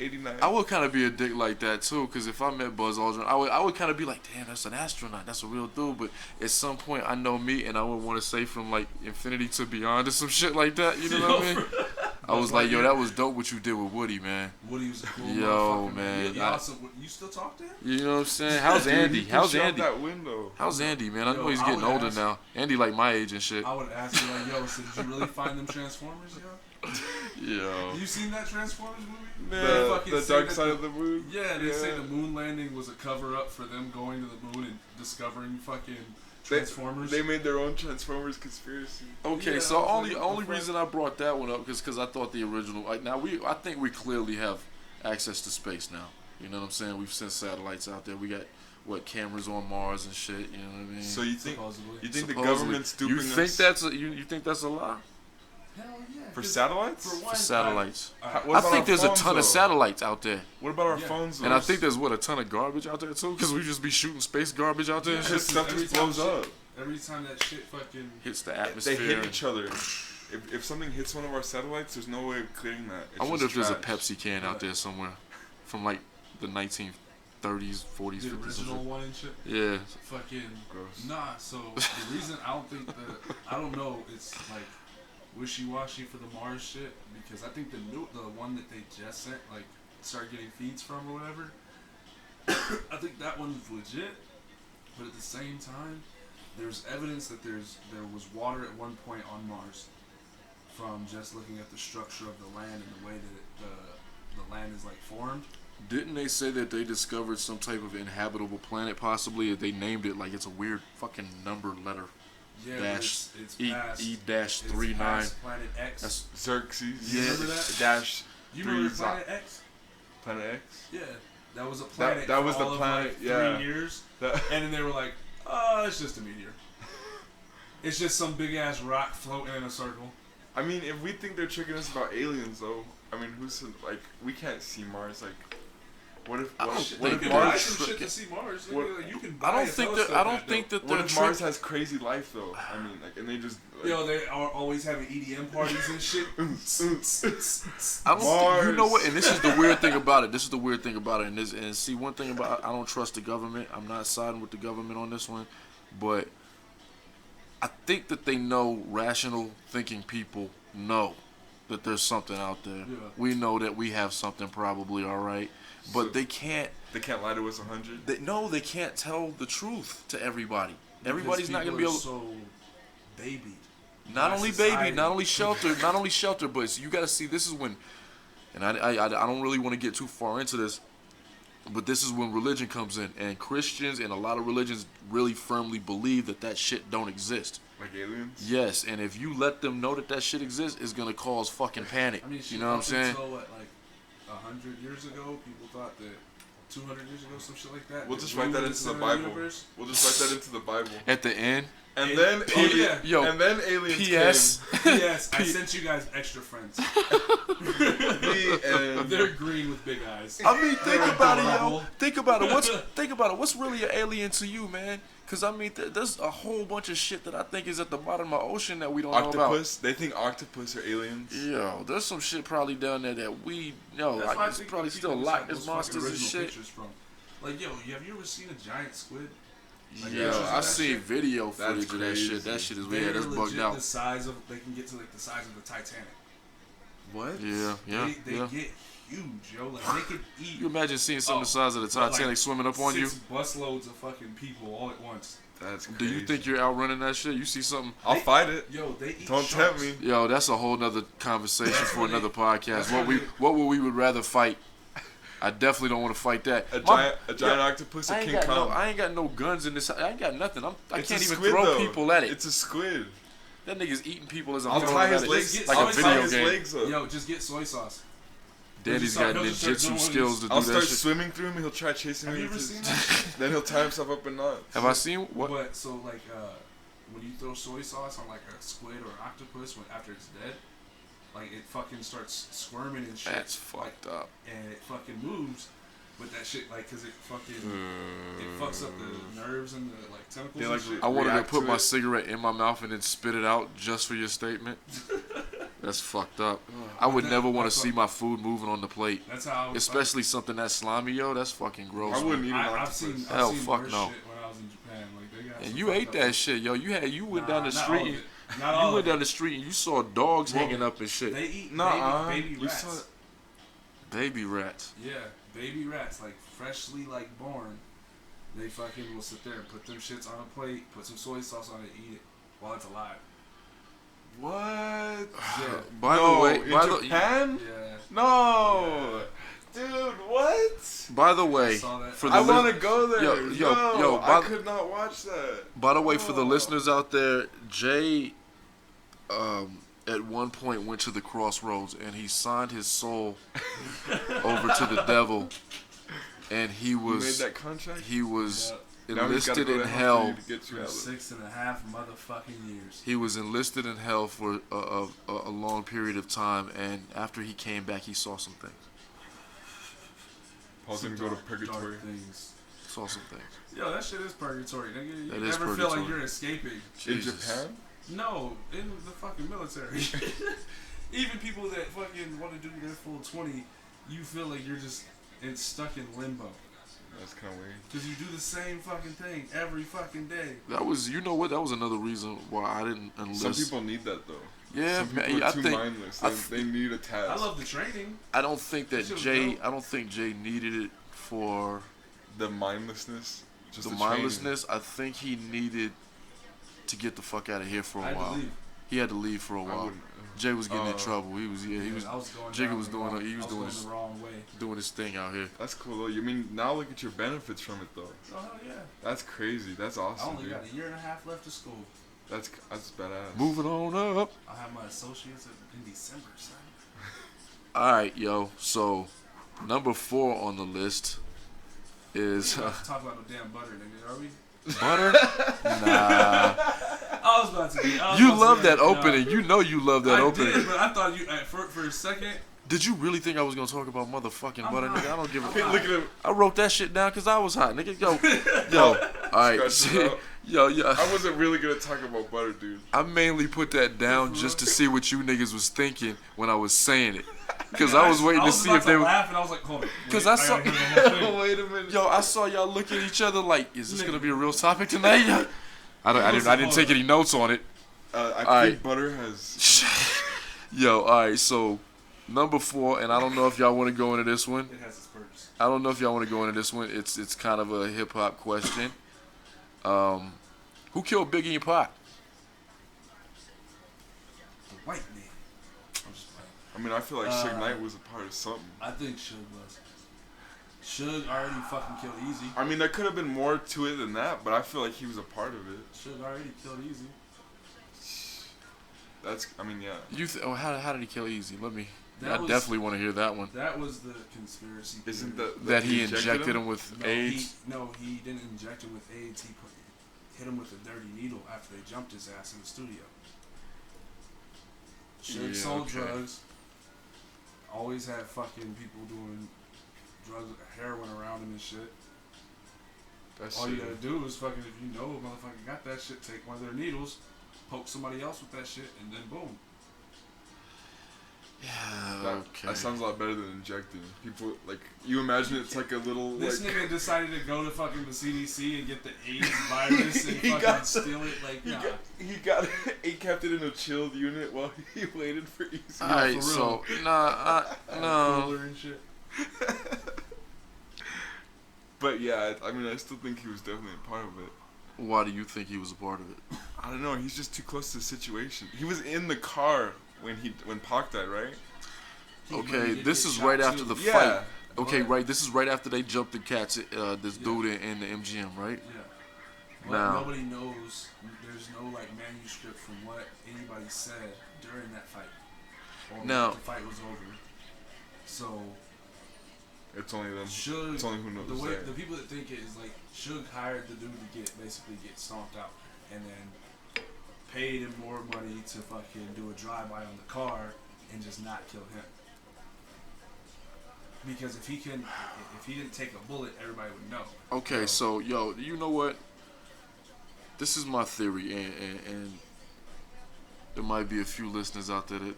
89. I would kind of be a dick like that too, because if I met Buzz Aldrin, I would kind of be like, damn, that's an astronaut, that's a real dude. But at some point, I know me, and I would want to say from like infinity to beyond or some shit like that. You know what I mean? I was like, yo, that was dope what you did with Woody, man. Woody was a cool Yo, motherfucker, man. You still talk to him? You know what I'm saying? How's Andy? How's Andy? That window. How's Andy, man? I know he's getting older now. Andy like my age and shit. I would ask you like, yo, so did you really find them Transformers, yo? Yo. You seen that Transformers movie? Man, the dark side of the moon. Yeah, they say the moon landing was a cover up for them going to the moon and discovering fucking Transformers. They made their own Transformers conspiracy. Okay, Yeah, so like, only reason I brought that one up is because I thought the original. Like now I think we clearly have access to space now. You know what I'm saying? We've sent satellites out there. We got cameras on Mars and shit. You know what I mean? So you think Supposedly. the government's duping you think us? you think that's a lie? Hell yeah. For satellites? For satellites. What I about think our there's a phones, ton though? of satellites out there. What about our phones? Though? And I think there's a ton of garbage out there too, because we just be shooting space garbage out there. And because shit. stuff just blows up. Every time that shit fucking Hits the atmosphere. They hit each other. If something hits one of our satellites, there's no way of clearing that. It's I wonder if just there's a trash. Pepsi can out there somewhere from like the 1930s, 40s, the 50s. original one and shit. Yeah. Fucking Gross. nah. So the reason I don't know. It's like wishy-washy for the Mars shit because I think the one that they just sent like started getting feeds from or whatever. I think that one's legit, but at the same time, there's evidence that there was water at one point on Mars from just looking at the structure of the land and the way that the land is like formed. Didn't they say that they discovered some type of inhabitable planet possibly? They named it like it's a weird fucking number letter. Yeah, Dash it's E-39. Planet X. That's Xerxes. Yeah. Remember that? Dash. You remember Planet X? Planet X. Yeah, that was a planet. That for was the all planet. Of like yeah. 3 years, That- and then they were like, it's just a meteor. It's just some big ass rock floating in a circle. I mean, if we think they're tricking us about aliens, though, I mean, who's like we can't see Mars. Like, what if? I don't What think if You can buy Mars? some shit to see Mars. What- You can I buy don't think that What they're if Mars has crazy life though? I mean, like, and they just. Like, Yo, they are always having EDM parties and shit. I don't think, you know what? And this is the weird thing about it. And see, one thing about I don't trust the government. I'm not siding with the government on this one, but I think that they know rational thinking people know that there's something out there. Yeah. We know that we have something probably, all right, but So- they can't. They can't lie to us 100. They can't tell the truth to everybody. Everybody's not gonna be Because able. people are so babied. Not by only society. baby, not only shelter, but you got to see. This is when, and I don't really want to get too far into this, but this is when religion comes in, and Christians and a lot of religions really firmly believe that shit don't exist. Like aliens. Yes, and if you let them know that shit exists, it's gonna cause fucking panic. I mean, shit, You know what I'm saying? Until what, like 100 years ago, people thought that 200 years ago, some shit like that. We'll that just we write that were into the center of Bible. universe. We'll just write that into the Bible. At the end, And then yeah. Yo, and then aliens P.S. Yes, I sent you guys extra friends. came. They're green with big eyes. I mean, think about it, yo. adorable. Think about it. What's really an alien to you, man? Because I mean, there's a whole bunch of shit that I think is at the bottom of the ocean that we don't know about. Octopus. They think octopus are aliens. Yo, there's some shit probably down there that we know. That's Like, why I it's think probably people still just locked have as those fucking monsters and original shit. pictures from. Like, yo, have you ever seen a giant squid? Like, Yo, pictures of I that seen shit? video That's footage of that shit. crazy. That shit is They're weird. That's bugged legit out. the size of, they can get to like the size of the Titanic. What? Yeah. They get huge, yo. Like they could eat. You imagine seeing something the size of the like, Titanic swimming up on you? 6 busloads of fucking people all at once. That's Do crazy. you think you're outrunning that shit? You see something? I'll fight it? Yo, they eat Don't sharks. tempt me. Yo, that's a whole nother conversation for another podcast. that's What what would we rather fight? I definitely don't want to fight that. A giant octopus, a King Kong. I ain't got no guns in this. I ain't got nothing. I can't even squid, throw though. people at it. It's a squid. That nigga's eating people as I'm I'll throwing tie at his it. legs. Like I'll a tie video his game. legs up. Yo, just get soy sauce. Daddy's got ninjutsu skills to do I'll that start shit. swimming through him. He'll try chasing me. Have you ever seen that? Then he'll tie himself up in knots. Have I seen what? But so like when you throw soy sauce on like a squid or an octopus after it's dead, like it fucking starts squirming and shit. That's fucked up. And it fucking moves. But that shit, like, cause it fucking, it fucks up the nerves and the, like, tentacles and shit. I wanted to put my cigarette in my mouth and then spit it out just for your statement. That's fucked up. I would never want to see my food moving on the plate. That's how. Especially something that slimy, yo. That's fucking gross. I wouldn't eat an I've seen Hell, fuck worse no. shit when I was in Japan. Like, they got And you ate that shit, yo. You went down the street. You went down the street and you saw dogs hanging up and shit. They eat baby rats. You saw baby rats. Yeah, baby rats, like freshly like born. They fucking will sit there and put them shits on a plate, put some soy sauce on it, eat it while it's alive. What? Yeah. By the way, in Japan? Yeah. No. Yeah. Dude, what? By the way, for the I want to go there. Yo, I could not watch that. By the way, for the listeners out there, Jay at one point went to the crossroads and he signed his soul over to the devil, and he was made that contract? He was Now enlisted in hell for 6.5 motherfucking years. He was enlisted in hell for a long period of time, and after he came back, he saw some things. Paul's gonna go to purgatory. Saw some things. Yo, that shit is purgatory, nigga. You That never feel like you're escaping. In Japan? No, in the fucking military. Even people that fucking want to do their full 20, you feel like you're just stuck in limbo. That's kind of weird. Because you do the same fucking thing every fucking day. That was, you know what? That was another reason why I didn't enlist. Some people need that though. Yeah, some people are too mindless. They need a task. I love the training. I don't think that I don't think Jay needed it for the mindlessness. Just the mindlessness. I think he needed to get the fuck out of here for a while. He had to leave for a while. Jay was getting in trouble. Jigga was doing the wrong way. Doing his thing out here. That's cool though. You mean now look at your benefits from it though. Oh hell yeah. That's crazy. That's awesome. I only got a year and a half left of school. That's badass. Moving on up. I'll have my associates in December, son. All right, yo. So number 4 on the list is. We don't talk about no damn butter, nigga. Are we? Butter? Nah. I was about to. You love that opening. You know you love that opening. I did, but I thought you for a second. Did you really think I was gonna talk about motherfucking butter, nigga? I don't give a fuck. Look at him. I wrote that shit down because I was hot, nigga. Yo. All right. Yo. I wasn't really gonna talk about butter, dude. I mainly put that down just to see what you niggas was thinking when I was saying it. Because I was waiting to see if they were. Laugh and I was like, hold on. Because I saw. Wait a minute. Yo, I saw y'all look at each other like, is this gonna be a real topic tonight? I didn't take any notes on it. I think butter has. Yo, all right. So number 4, and I don't know if y'all want to go into this one. It has its purpose. I don't know if y'all want to go into this one. It's kind of a hip hop question. Who killed Biggie and Pac? The white man. I'm just playing. I mean, I feel like Suge Knight was a part of something. I think Suge was. Suge already fucking killed Easy. I mean, there could have been more to it than that, but I feel like he was a part of it. Suge already killed Easy. Yeah. How did he kill Easy? I was, definitely want to hear that one. That was the conspiracy. Isn't that he injected him with AIDS? He didn't inject him with AIDS. He hit him with a dirty needle after they jumped his ass in the studio. Suge sold drugs. Always had fucking people doing drugs, heroin around him and shit. All you gotta do is fucking, if you know a motherfucker got that shit, take one of their needles, poke somebody else with that shit, and then boom. Yeah, that sounds a lot better than injecting. People, like, you imagine it's like a little, This nigga decided to go to fucking the CDC and get the AIDS virus and fucking steal it, like, nah. He kept it in a chilled unit while he waited for Easy. Alright, so, no. Cooler and shit. But yeah, I mean, I still think he was definitely a part of it. Why do you think he was a part of it? I don't know. He's just too close to the situation. He was in the car when Pac died, right? Okay, this is right after the fight. Okay, right. This is right after they jumped the cats. This dude in the MGM, right? Yeah. But Now nobody knows. There's no like manuscript from what anybody said during that fight, or now the fight was over. So It's only them. Suge, It's only who knows. The people that think it is like Suge hired the dude to basically get stomped out, and then paid him more money to fucking do a drive-by on the car and just not kill him. Because if he didn't take a bullet, everybody would know. Okay, so yo, you know what? This is my theory, and there might be a few listeners out there that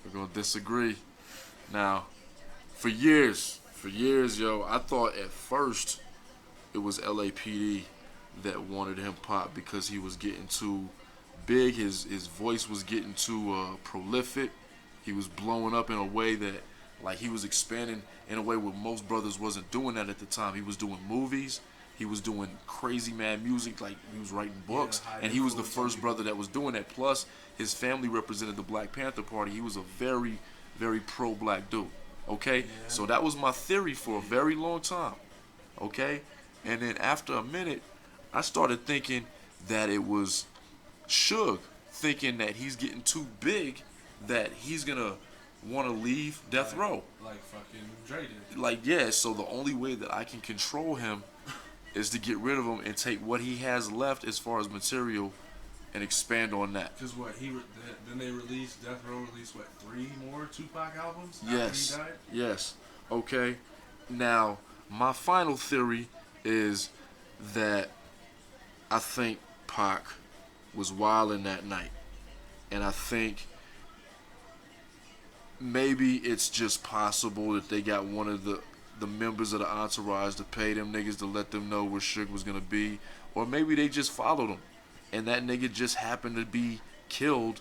are gonna disagree. Now, for years, yo, I thought at first it was LAPD that wanted him popped because he was getting too big. His voice was getting too prolific. He was blowing up in a way that, like, he was expanding in a way where most brothers wasn't doing that at the time. He was doing movies. He was doing crazy mad music, like he was writing books, and he was the first brother that was doing that. Plus, his family represented the Black Panther Party. He was a very, very pro-black dude. Okay, so that was my theory for a very long time. Okay, and then after a minute, I started thinking that it was Suge thinking that he's getting too big, that he's gonna want to leave death row. Like fucking Dre did. Like, yeah, so the only way that I can control him is to get rid of him and take what he has left as far as material and expand on that. Because then they released, Death Row released, 3 more Tupac albums Yes. after he died? Yes. Okay. Now, my final theory is that I think Pac was wilding that night. And I think maybe it's just possible that they got one of the members of the entourage to pay them niggas to let them know where Suge was gonna be, or maybe they just followed him, and that nigga just happened to be killed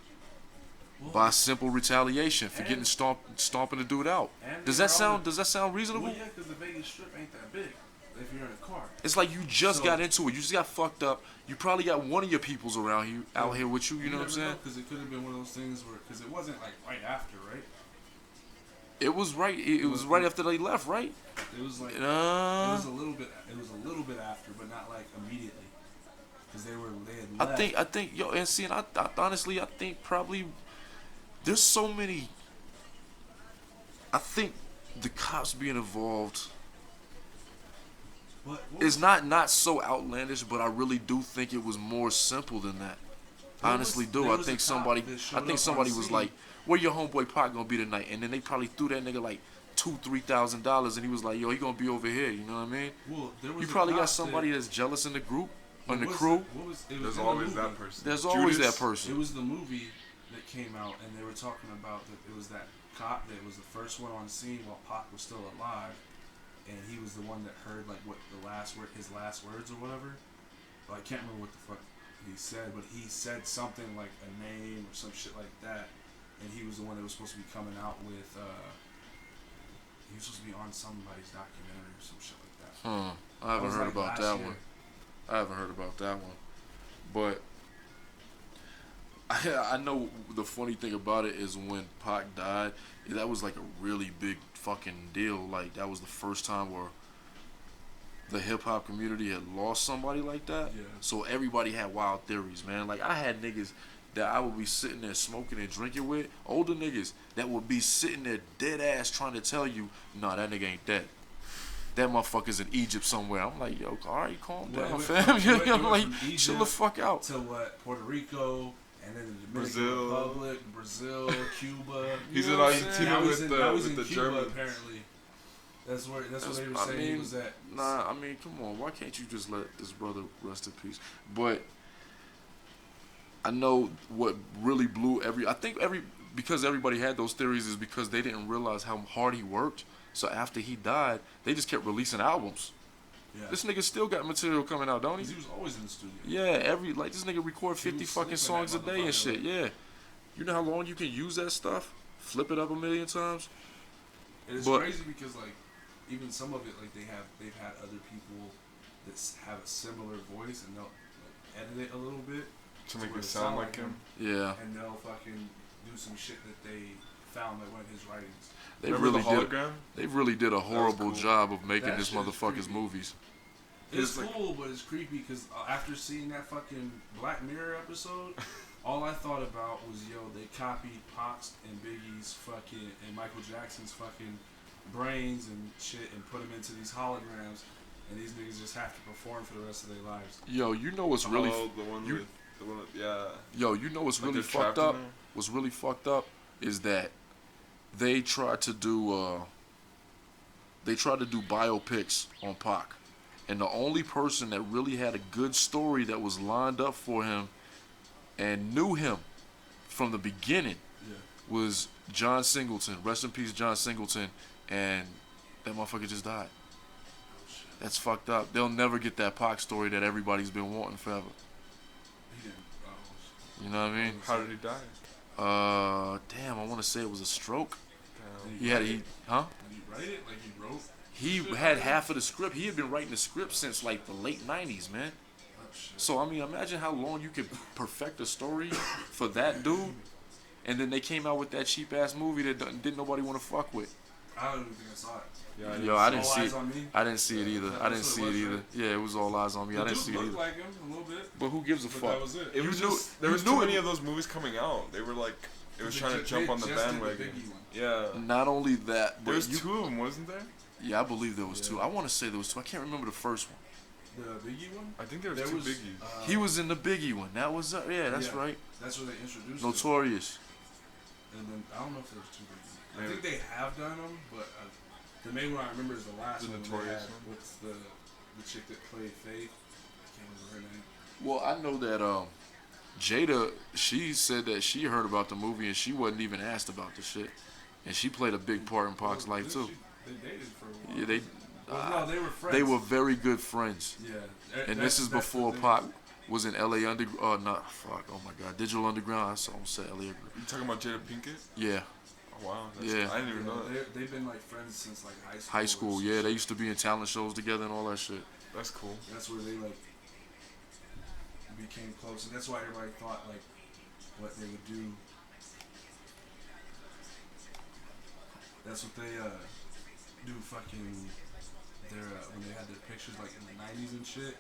by simple retaliation for getting stomping the dude out. Does that sound reasonable? Well, yeah, because the Vegas Strip ain't that big if you're in a car. It's like you just got into it. You just got fucked up. You probably got one of your peoples around you out here with you. You know what I'm saying? Because it could have been one of those things where, because it wasn't like right after, right? It was right. It was right after they left, right? It was like it was a little bit. It was a little bit after, but not like immediately, because they had left. I think, yo, and see, and I honestly, I think probably there's so many. I think the cops being involved is not so outlandish, but I really do think it was more simple than that. I honestly do. I think somebody was like, "Where your homeboy Pac gonna be tonight?" And then they probably threw that nigga like $2,000-$3,000, and he was like, "Yo, he gonna be over here." You know what I mean? Well, you probably got somebody that's jealous in the group, on the crew. There's always that person. There's always that person. It was the movie that came out, and they were talking about that it was that cop that was the first one on scene while Pac was still alive, and he was the one that heard like what his last words or whatever. Well, I can't remember what the fuck he said, but he said something like a name or some shit like that, and he was the one that was supposed to be coming out with. He was supposed to be on somebody's documentary or some shit like that. I haven't heard about that one. I haven't heard about that one, but I know the funny thing about it is when Pac died, that was like a really big fucking deal. Like, that was the first time where the hip hop community had lost somebody like that. Yeah. So everybody had wild theories, man. Like, I had niggas that I would be sitting there smoking and drinking with, older niggas that would be sitting there dead ass trying to tell you, nah, that nigga ain't dead. That motherfucker's in Egypt somewhere. I'm like, yo, alright, calm down, fam. I'm like, chill the fuck out. To what? Puerto Rico, and then the Dominican Republic, Brazil, Cuba. He's in Argentina with the Cuba, Germans. Apparently. That's what they were saying he was at. Nah, I mean, come on. Why can't you just let this brother rest in peace? But I know what really blew because everybody had those theories is because they didn't realize how hard he worked. So after he died, they just kept releasing albums. Yeah. This nigga still got material coming out, don't he? He was always in the studio. Yeah, this nigga record 50 fucking songs a day and shit. Yeah. You know how long you can use that stuff? Flip it up a million times? And it's crazy because like even some of it, like they've had other people that have a similar voice and they'll like, edit it a little bit to make it sound like him. Yeah. And they'll fucking do some shit that they found like one of his writings. They really did a horrible job of making That this shit is motherfucker's creepy. movies. It's cool, but it's creepy because after seeing that fucking Black Mirror episode, all I thought about was, yo, they copied Pac's and Biggie's fucking and Michael Jackson's fucking brains and shit and put them into these holograms, and these niggas just have to perform for the rest of their lives. Yo, you know what's really Yo, you know what's really fucked up? What's really fucked up is that they tried to do biopics on Pac. And the only person that really had a good story that was lined up for him and knew him from the beginning was John Singleton. Rest in peace, John Singleton. And that motherfucker just died. That's fucked up. They'll never get that Pac story that everybody's been wanting forever. You know what I mean? How did he die? Damn, I want to say it was a stroke. Did Did he write it? Like he wrote? He had half of the script. He had been writing the script since like the late 90s, man. So, I mean, imagine how long you could perfect a story for that dude. And then they came out with that cheap-ass movie that didn't nobody want to fuck with. I don't even think I saw it. I didn't see it. I didn't see it either. Right? Yeah, it was All Eyes on Me. I didn't see it either. Like him a little bit. But who gives a fuck? That was it. There was too many of those movies coming out. They were like, it was trying to jump on the bandwagon. Yeah. Not only that, but there was two of them, wasn't there? Yeah, I believe there was two. I want to say there was two. I can't remember the first one. The Biggie one? I think there was two Biggies. He was in the Biggie one. That was that's right. That's where they introduced Notorious. And then I don't know if there was two Biggies. I think they have done them, but the main one I remember is the last one. Notorious one. What's the chick that played Faith? I can't remember her name. Well, I know that Jada, she said that she heard about the movie and she wasn't even asked about the shit, and she played a big part in Pac's life too. They dated for a while. Yeah, no, they were friends. They were very good friends. Yeah. And this is before Pac was in LA Underground. Oh my God, Digital Underground. I almost said LA. You talking about Jada Pinkett? Yeah. Oh, wow. Yeah. I didn't even know that. They've been like friends since like high school. High school, yeah. They used to be in talent shows together and all that shit. That's cool. That's where they like became close, and that's why everybody thought like what they would do. That's what they do fucking their when they had their pictures like in the 90s and shit,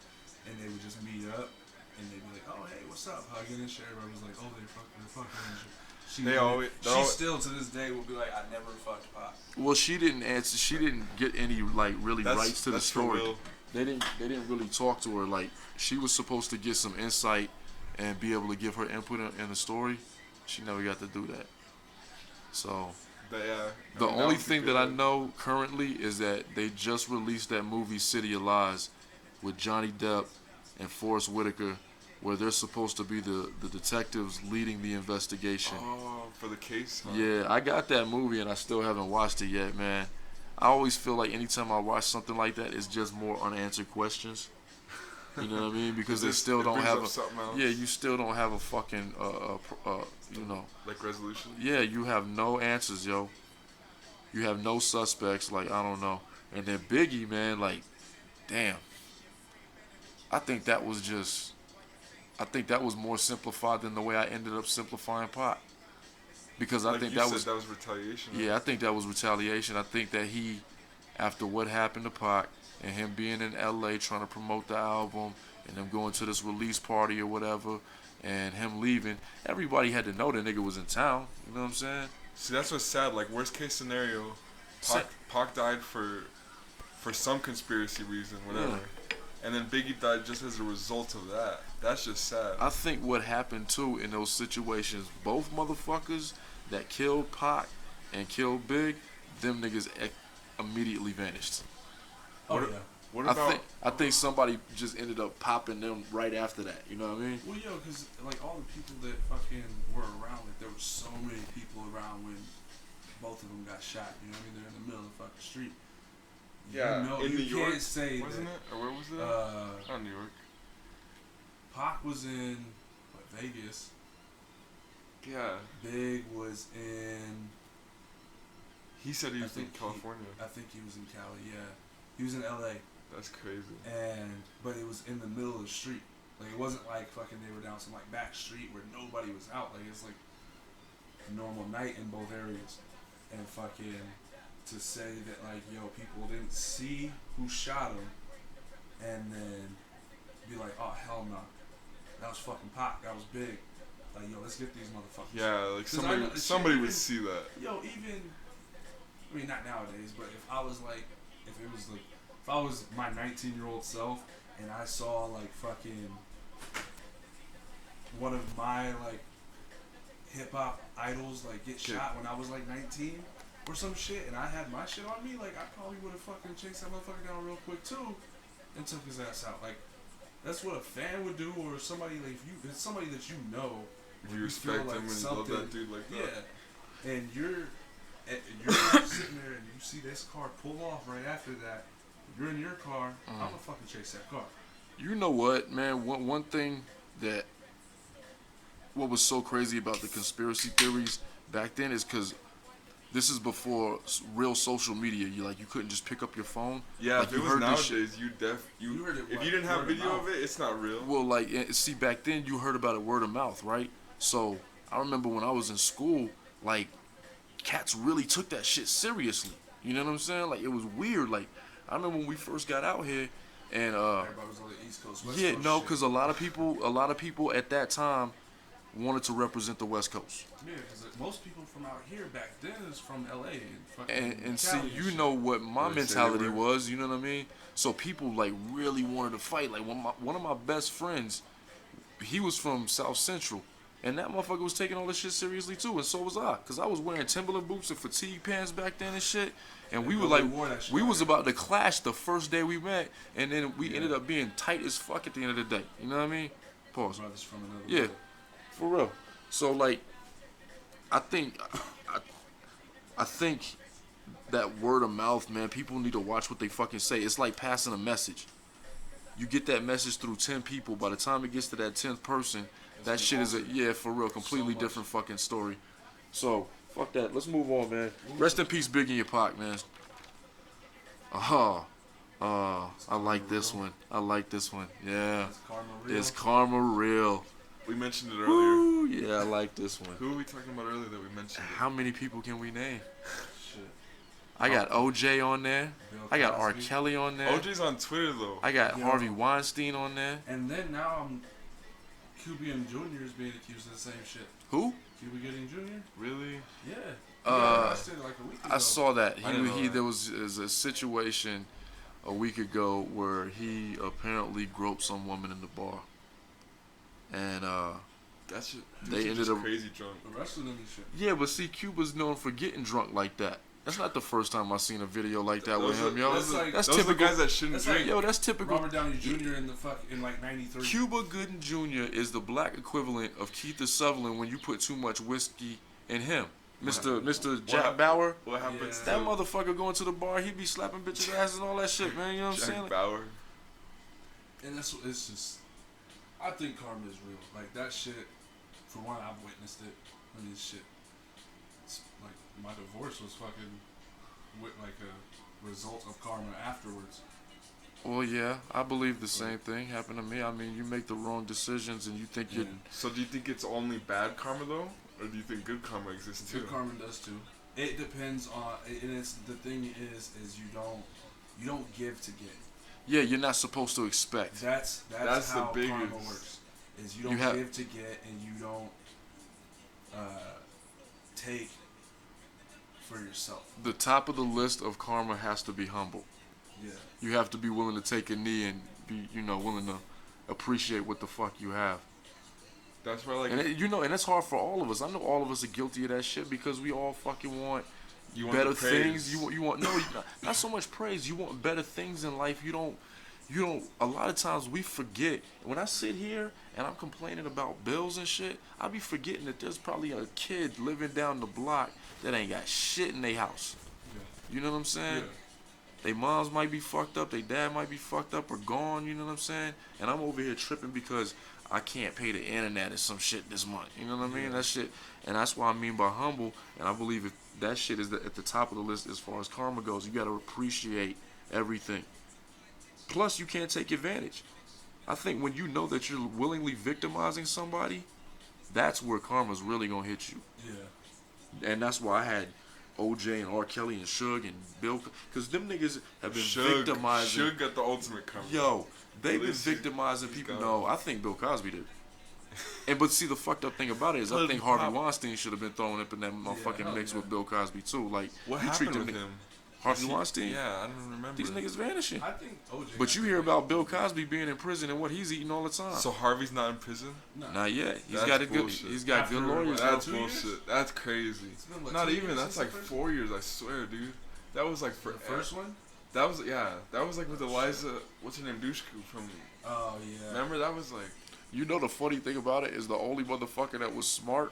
and they would just meet up and they'd be like, oh hey, what's up, hugging and shit. Everybody was like, oh they're fucking and shit. She still to this day will be like, I never fucked Pac. Well, she didn't answer. She didn't get any like rights to the story. They didn't really talk to her. Like, she was supposed to get some insight and be able to give her input in the story. She never got to do that. So the only thing that I know currently is that they just released that movie City of Lies with Johnny Depp and Forrest Whitaker, where they're supposed to be the detectives leading the investigation. Oh, for the case? Huh? Yeah, I got that movie and I still haven't watched it yet, man. I always feel like anytime I watch something like that, it's just more unanswered questions. You know what I mean? Because they still don't have you still don't have a fucking like resolution. Yeah, you have no answers, yo. You have no suspects. Like, I don't know. And then Biggie, man, like, damn. I think that was more simplified than the way I ended up simplifying Pac. Because I think that was retaliation. Yeah, I think that was retaliation. I think that he, after what happened to Pac and him being in LA trying to promote the album and them going to this release party or whatever and him leaving, everybody had to know the nigga was in town. You know what I'm saying? See, that's what's sad. Like, worst case scenario, Pac died for some conspiracy reason, whatever. Yeah. And then Biggie died just as a result of that. That's just sad. I think what happened, too, in those situations, both motherfuckers that killed Pac and killed Big, them niggas immediately vanished. Oh, yeah. What about... I think somebody just ended up popping them right after that. You know what I mean? Well, yo, because, like, all the people that fucking were around, like, there were so many people around when both of them got shot. You know what I mean? They're in the middle of the fucking street. Yeah, in New York, wasn't it? Or where was it? Not New York. Pac was in Vegas. Yeah. Big was in. He said he was in California. I think he was in Cali. Yeah, he was in LA. That's crazy. But it was in the middle of the street. Like, it wasn't like fucking they were down some like back street where nobody was out. Like, it's like normal night in both areas, and fucking to say that like yo people didn't see who shot him, and then be like, oh hell no, that was fucking Pac, that was big. Like yo, let's get these motherfuckers. Yeah, like somebody would see that. Yo, even I mean not nowadays, but if I was like, if I was my 19-year-old self and I saw like fucking one of my like hip hop idols like get shot when I was like 19 or some shit, and I had my shit on me, like I probably would have fucking chased that motherfucker down real quick too, and took his ass out. Like that's what a fan would do, or somebody like if it's somebody that you know, if you respect him and you love that dude like that. Yeah, and you're sitting there and you see this car pull off right after that. You're in your car. I'm gonna fucking chase that car. You know what, man? One thing that what was so crazy about the conspiracy theories back then is because this is before real social media. You couldn't just pick up your phone. Yeah, like, if it was nowadays, you heard it, if you didn't have video of it, it's not real. Well, like see, back then you heard about it word of mouth, right? So I remember when I was in school, like cats really took that shit seriously. You know what I'm saying? Like it was weird. Like I remember when we first got out here, and everybody was on the East Coast, West Coast no, because a lot of people at that time wanted to represent the West Coast. Yeah, because most people from out here back then is from LA and see, you know what my mentality was. You know what I mean? So people like really wanted to fight. Like one of my best friends, he was from South Central. And that motherfucker was taking all this shit seriously too, and so was I, cause I was wearing Timberland boots and fatigue pants back then and shit. And we were like, we was about to clash the first day we met, and then we ended up being tight as fuck at the end of the day. You know what I mean? Pause. Brothers from another yeah, for real. So like, I think that word of mouth, man, people need to watch what they fucking say. It's like passing a message. You get that message through 10 people. By the time it gets to that 10th person, that shit is for real, completely different fucking story. So, fuck that. Let's move on, man. Rest in peace, Biggie and Pac, man. I like this one. Yeah. Is karma real? We mentioned it earlier. Woo, yeah, I like this one. Who were we talking about earlier that we mentioned it? How many people can we name? Shit. I got OJ on there. I got R. Kelly on there. OJ's on Twitter, though. I got Harvey Weinstein on there. And then now Cuban Jr. is being accused of the same shit. Who? Cuba Gooding Jr. Really? Yeah. Like a week ago. I saw that. There was a situation a week ago where he apparently groped some woman in the bar, and they ended up crazy drunk. Arrested him and shit. Yeah, but see, Cuba's known for getting drunk like that. That's not the first time I've seen a video like that with him, yo. That's typical. Those are the guys that shouldn't drink. Yo, that's typical. Robert Downey Jr. in like '93. Cuba Gooding Jr. is the black equivalent of Keith Sutherland when you put too much whiskey in him. Mr. Jack Bauer. What happens? That motherfucker going to the bar, he be slapping bitches' asses and all that shit, man. You know what I'm saying? Jack Bauer. And it's just, I think karma is real. Like that shit. For one, I've witnessed it. I mean, shit. It's like my divorce was fucking with like a result of karma afterwards. Well, yeah, I believe the same thing happened to me. I mean, you make the wrong decisions and you think you're... So do you think it's only bad karma, though? Or do you think good karma exists, too? Good karma does, too. It depends on... And it's the thing is you don't give to get. Yeah, you're not supposed to expect. That's how the karma works. Is you don't give to get, and you don't take for yourself. The top of the list of karma has to be humble. Yeah. You have to be willing to take a knee and be, willing to appreciate what the fuck you have. That's why, like, and and it's hard for all of us. I know all of us are guilty of that shit because we all fucking want better things. You want not so much praise. You want better things in life. You don't. A lot of times we forget. When I sit here and I'm complaining about bills and shit, I be forgetting that there's probably a kid living down the block that ain't got shit in their house. Yeah. You know what I'm saying? Yeah. They moms might be fucked up, they dad might be fucked up or gone, you know what I'm saying? And I'm over here tripping because I can't pay the internet or some shit this month. You know what I mean? That shit, and that's what I mean by humble. And I believe if that shit is at the top of the list as far as karma goes, you gotta appreciate everything. Plus, you can't take advantage. I think when you know that you're willingly victimizing somebody, that's where karma's really gonna hit you. Yeah. and that's why I had OJ and R. Kelly and Suge and Bill, because them niggas have been victimizing. Suge got the ultimate cover. Yo, they've been victimizing people. No, I think Bill Cosby did. But see, the fucked up thing about it is, I think Harvey Weinstein should have been thrown up in that motherfucking mix with Bill Cosby too. Like, what happened with him? Harvey Weinstein? Yeah, I don't remember. These niggas vanishing. I think OJ. But you hear about Bill Cosby being in prison and what he's eating all the time. So Harvey's not in prison? No. Not yet. He's got good lawyers. That's bullshit. That's crazy. Like not even. That's like 4 years. I swear, dude. That was like for the first one. That was That was like with Eliza. What's her name? Dushku from. Oh yeah. Remember that was like. You know the funny thing about it is the only motherfucker that was smart,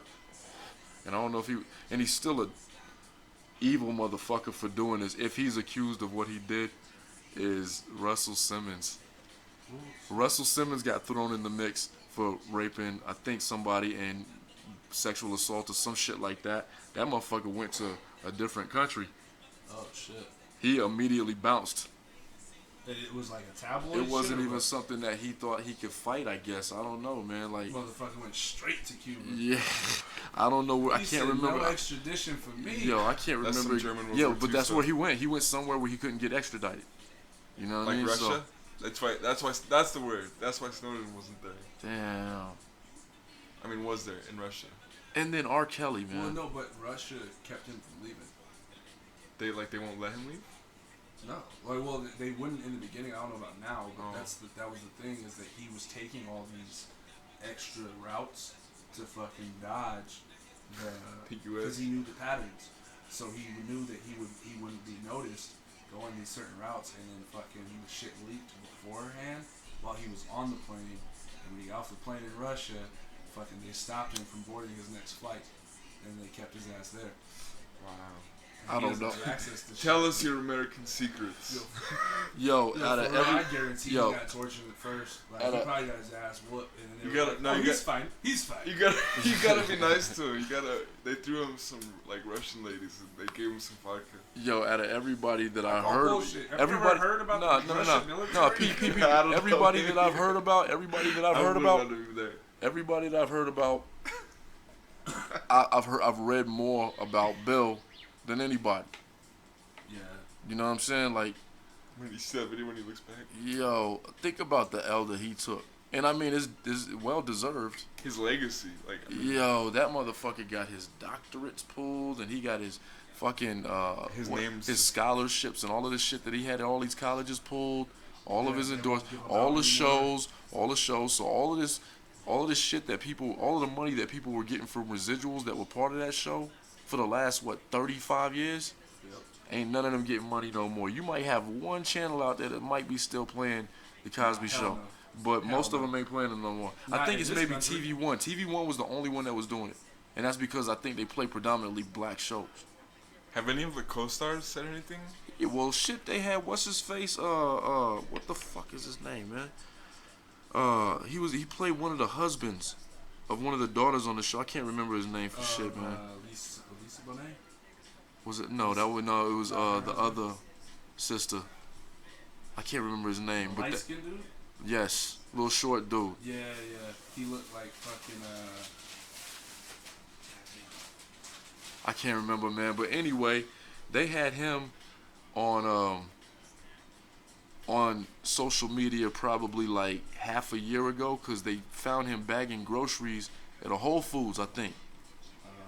and I don't know if and he's still a evil motherfucker for doing this, if he's accused of what he did, is Russell Simmons. Russell Simmons got thrown in the mix for raping, I think, somebody and sexual assault or some shit like that. That motherfucker went to a different country. Oh shit. He immediately bounced. It was like a tabloid. It wasn't even something that he thought he could fight, I guess. I don't know, man. Like, motherfucker went straight to Cuba. Yeah, I don't know where. I can't remember. No extradition for me. Yo, I can't that's remember. German Yeah, but that's where he went. He went somewhere where he couldn't get extradited. You know what I mean? Like Russia. So, that's the word. That's why Snowden wasn't there. Damn. I mean, was there in Russia? And then R. Kelly, man. Well, no, but Russia kept him from leaving. They won't let him leave. No, like, well, they wouldn't in the beginning. I don't know about now, but that was the thing, is that he was taking all these extra routes to fucking dodge because he knew the patterns, so he knew that he wouldn't be noticed going these certain routes, and then fucking the shit leaked beforehand while he was on the plane, and when he got off the plane in Russia, fucking they stopped him from boarding his next flight, and they kept his ass there. Wow. I don't know. Tell us your American secrets. Yo, out of every, I guarantee he got tortured at first. Like, he probably got his ass whooped, and then he's fine. He's fine. You gotta be nice to him. They threw him some like Russian ladies, and they gave him some vodka. Yo, out of everybody that I heard, bullshit. Everybody heard about the Russian military? Everybody that I've heard about, I've read more about Bill than anybody. Yeah. You know what I'm saying? Like, when he's 70, when he looks back. Yo, think about the L that he took. And I mean, it's well deserved. His legacy. Like, yo, that motherfucker got his doctorates pulled, and he got his fucking his scholarships and all of this shit that he had at all these colleges pulled, all of his endorsements, all the shows. So all of this shit that all of the money that people were getting from residuals that were part of that show for the last 35 years, ain't none of them getting money no more. You might have one channel out there that might be still playing the Cosby Show, but most of them ain't playing it no more. I think it's maybe TV1. TV1 was the only one that was doing it, and that's because I think they play predominantly black shows. Have any of the co-stars said anything? Yeah, well, shit, they had what's his face? What the fuck is his name, man? He played one of the husbands of one of the daughters on the show. I can't remember his name for shit, man. Lisa Bonet? Was it? No, it was the other sister. I can't remember his name. But light-skinned dude? Yes, little short dude. Yeah. He looked like fucking I can't remember, man. But anyway, they had him on social media probably like half a year ago, because they found him bagging groceries at a Whole Foods, I think.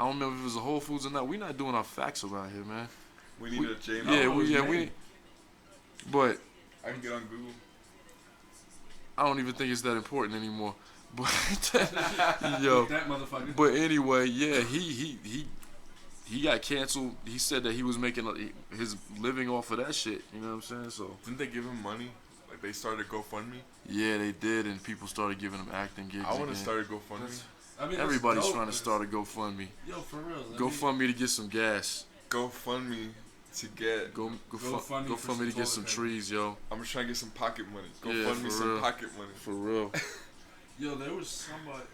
I don't remember if it was a Whole Foods or not. We're not doing our facts around here, man. We need a James. We. But I can get on Google. I don't even think it's that important anymore. But yo, that motherfucker. But anyway, yeah, he got canceled. He said that he was making his living off of that shit. You know what I'm saying? So didn't they give him money? Like they started GoFundMe. Yeah, they did, and people started giving him acting gigs. I want to start a GoFundMe. I mean, everybody's trying to start a GoFundMe. Yo, for real. GoFundMe to get some gas. GoFundMe to get GoFundMe to get some trees, yo. I'm just trying to get some pocket money. GoFundMe some pocket money. For real. Yo, there was somebody.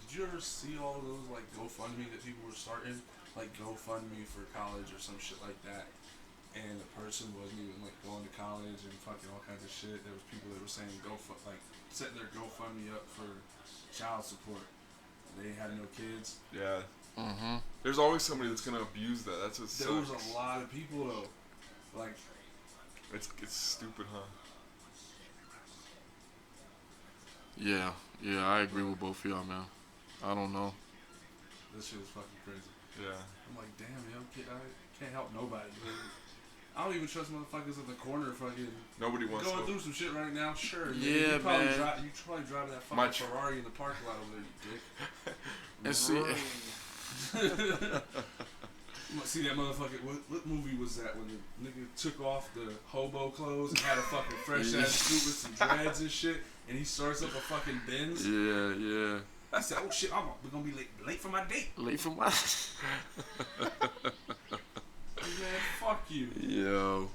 Did you ever see all of those like GoFundMe that people were starting, like GoFundMe for college or some shit like that? And the person wasn't even like going to college and fucking all kinds of shit. There was people that were saying setting their GoFundMe up for child support. They had no kids. Yeah. Mm-hmm. There's always somebody that's gonna abuse that. That's what sucks. There was a lot of people though. Like, it's stupid, huh? Yeah, I agree with both of y'all, man. I don't know. This shit was fucking crazy. Yeah. I'm like, damn, yo, I can't help nobody. I don't even trust motherfuckers at the corner fucking Nobody wants going to through some shit right now. Sure. Yeah, you probably man. You probably drive that fucking Ferrari in the parking lot over there, you dick. And See that motherfucker? What movie was that when the nigga took off the hobo clothes and had a fucking fresh ass suit with some dreads and shit, and he starts up a fucking Benz? Yeah. I said, "Oh shit, we're gonna be late for my date." Late for my. Man, fuck you. Yo,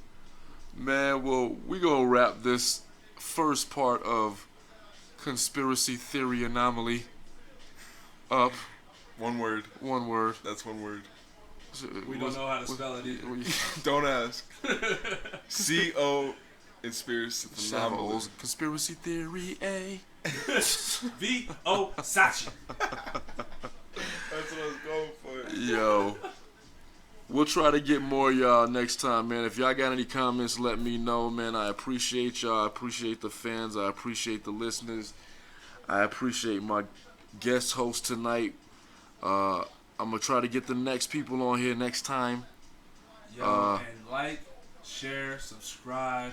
man. Well, we gonna wrap this first part of conspiracy theory anomaly up. One word. That's one word. We don't know how to spell it either. Don't ask. C-O conspiracy anomaly. Conspiracy theory A. V-O Sachi. That's what I was going for. Yo. We'll try to get more of y'all next time, man. If y'all got any comments, let me know, man. I appreciate y'all. I appreciate the fans. I appreciate the listeners. I appreciate my guest host tonight. I'm going to try to get the next people on here next time. Yo, and like, share, subscribe.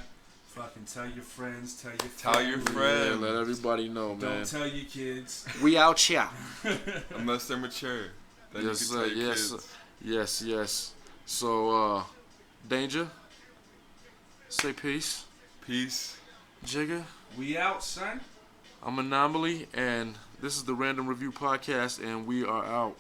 Fucking tell your friends. Tell your friends. Yeah, let everybody know, man. Don't tell your kids. We out here. Unless they're mature. Then Yes, you can tell your yes, kids. yes. So, Danger, say peace. Peace. Jigga. We out, son. I'm Anomaly, and this is the Random Review Podcast, and we are out.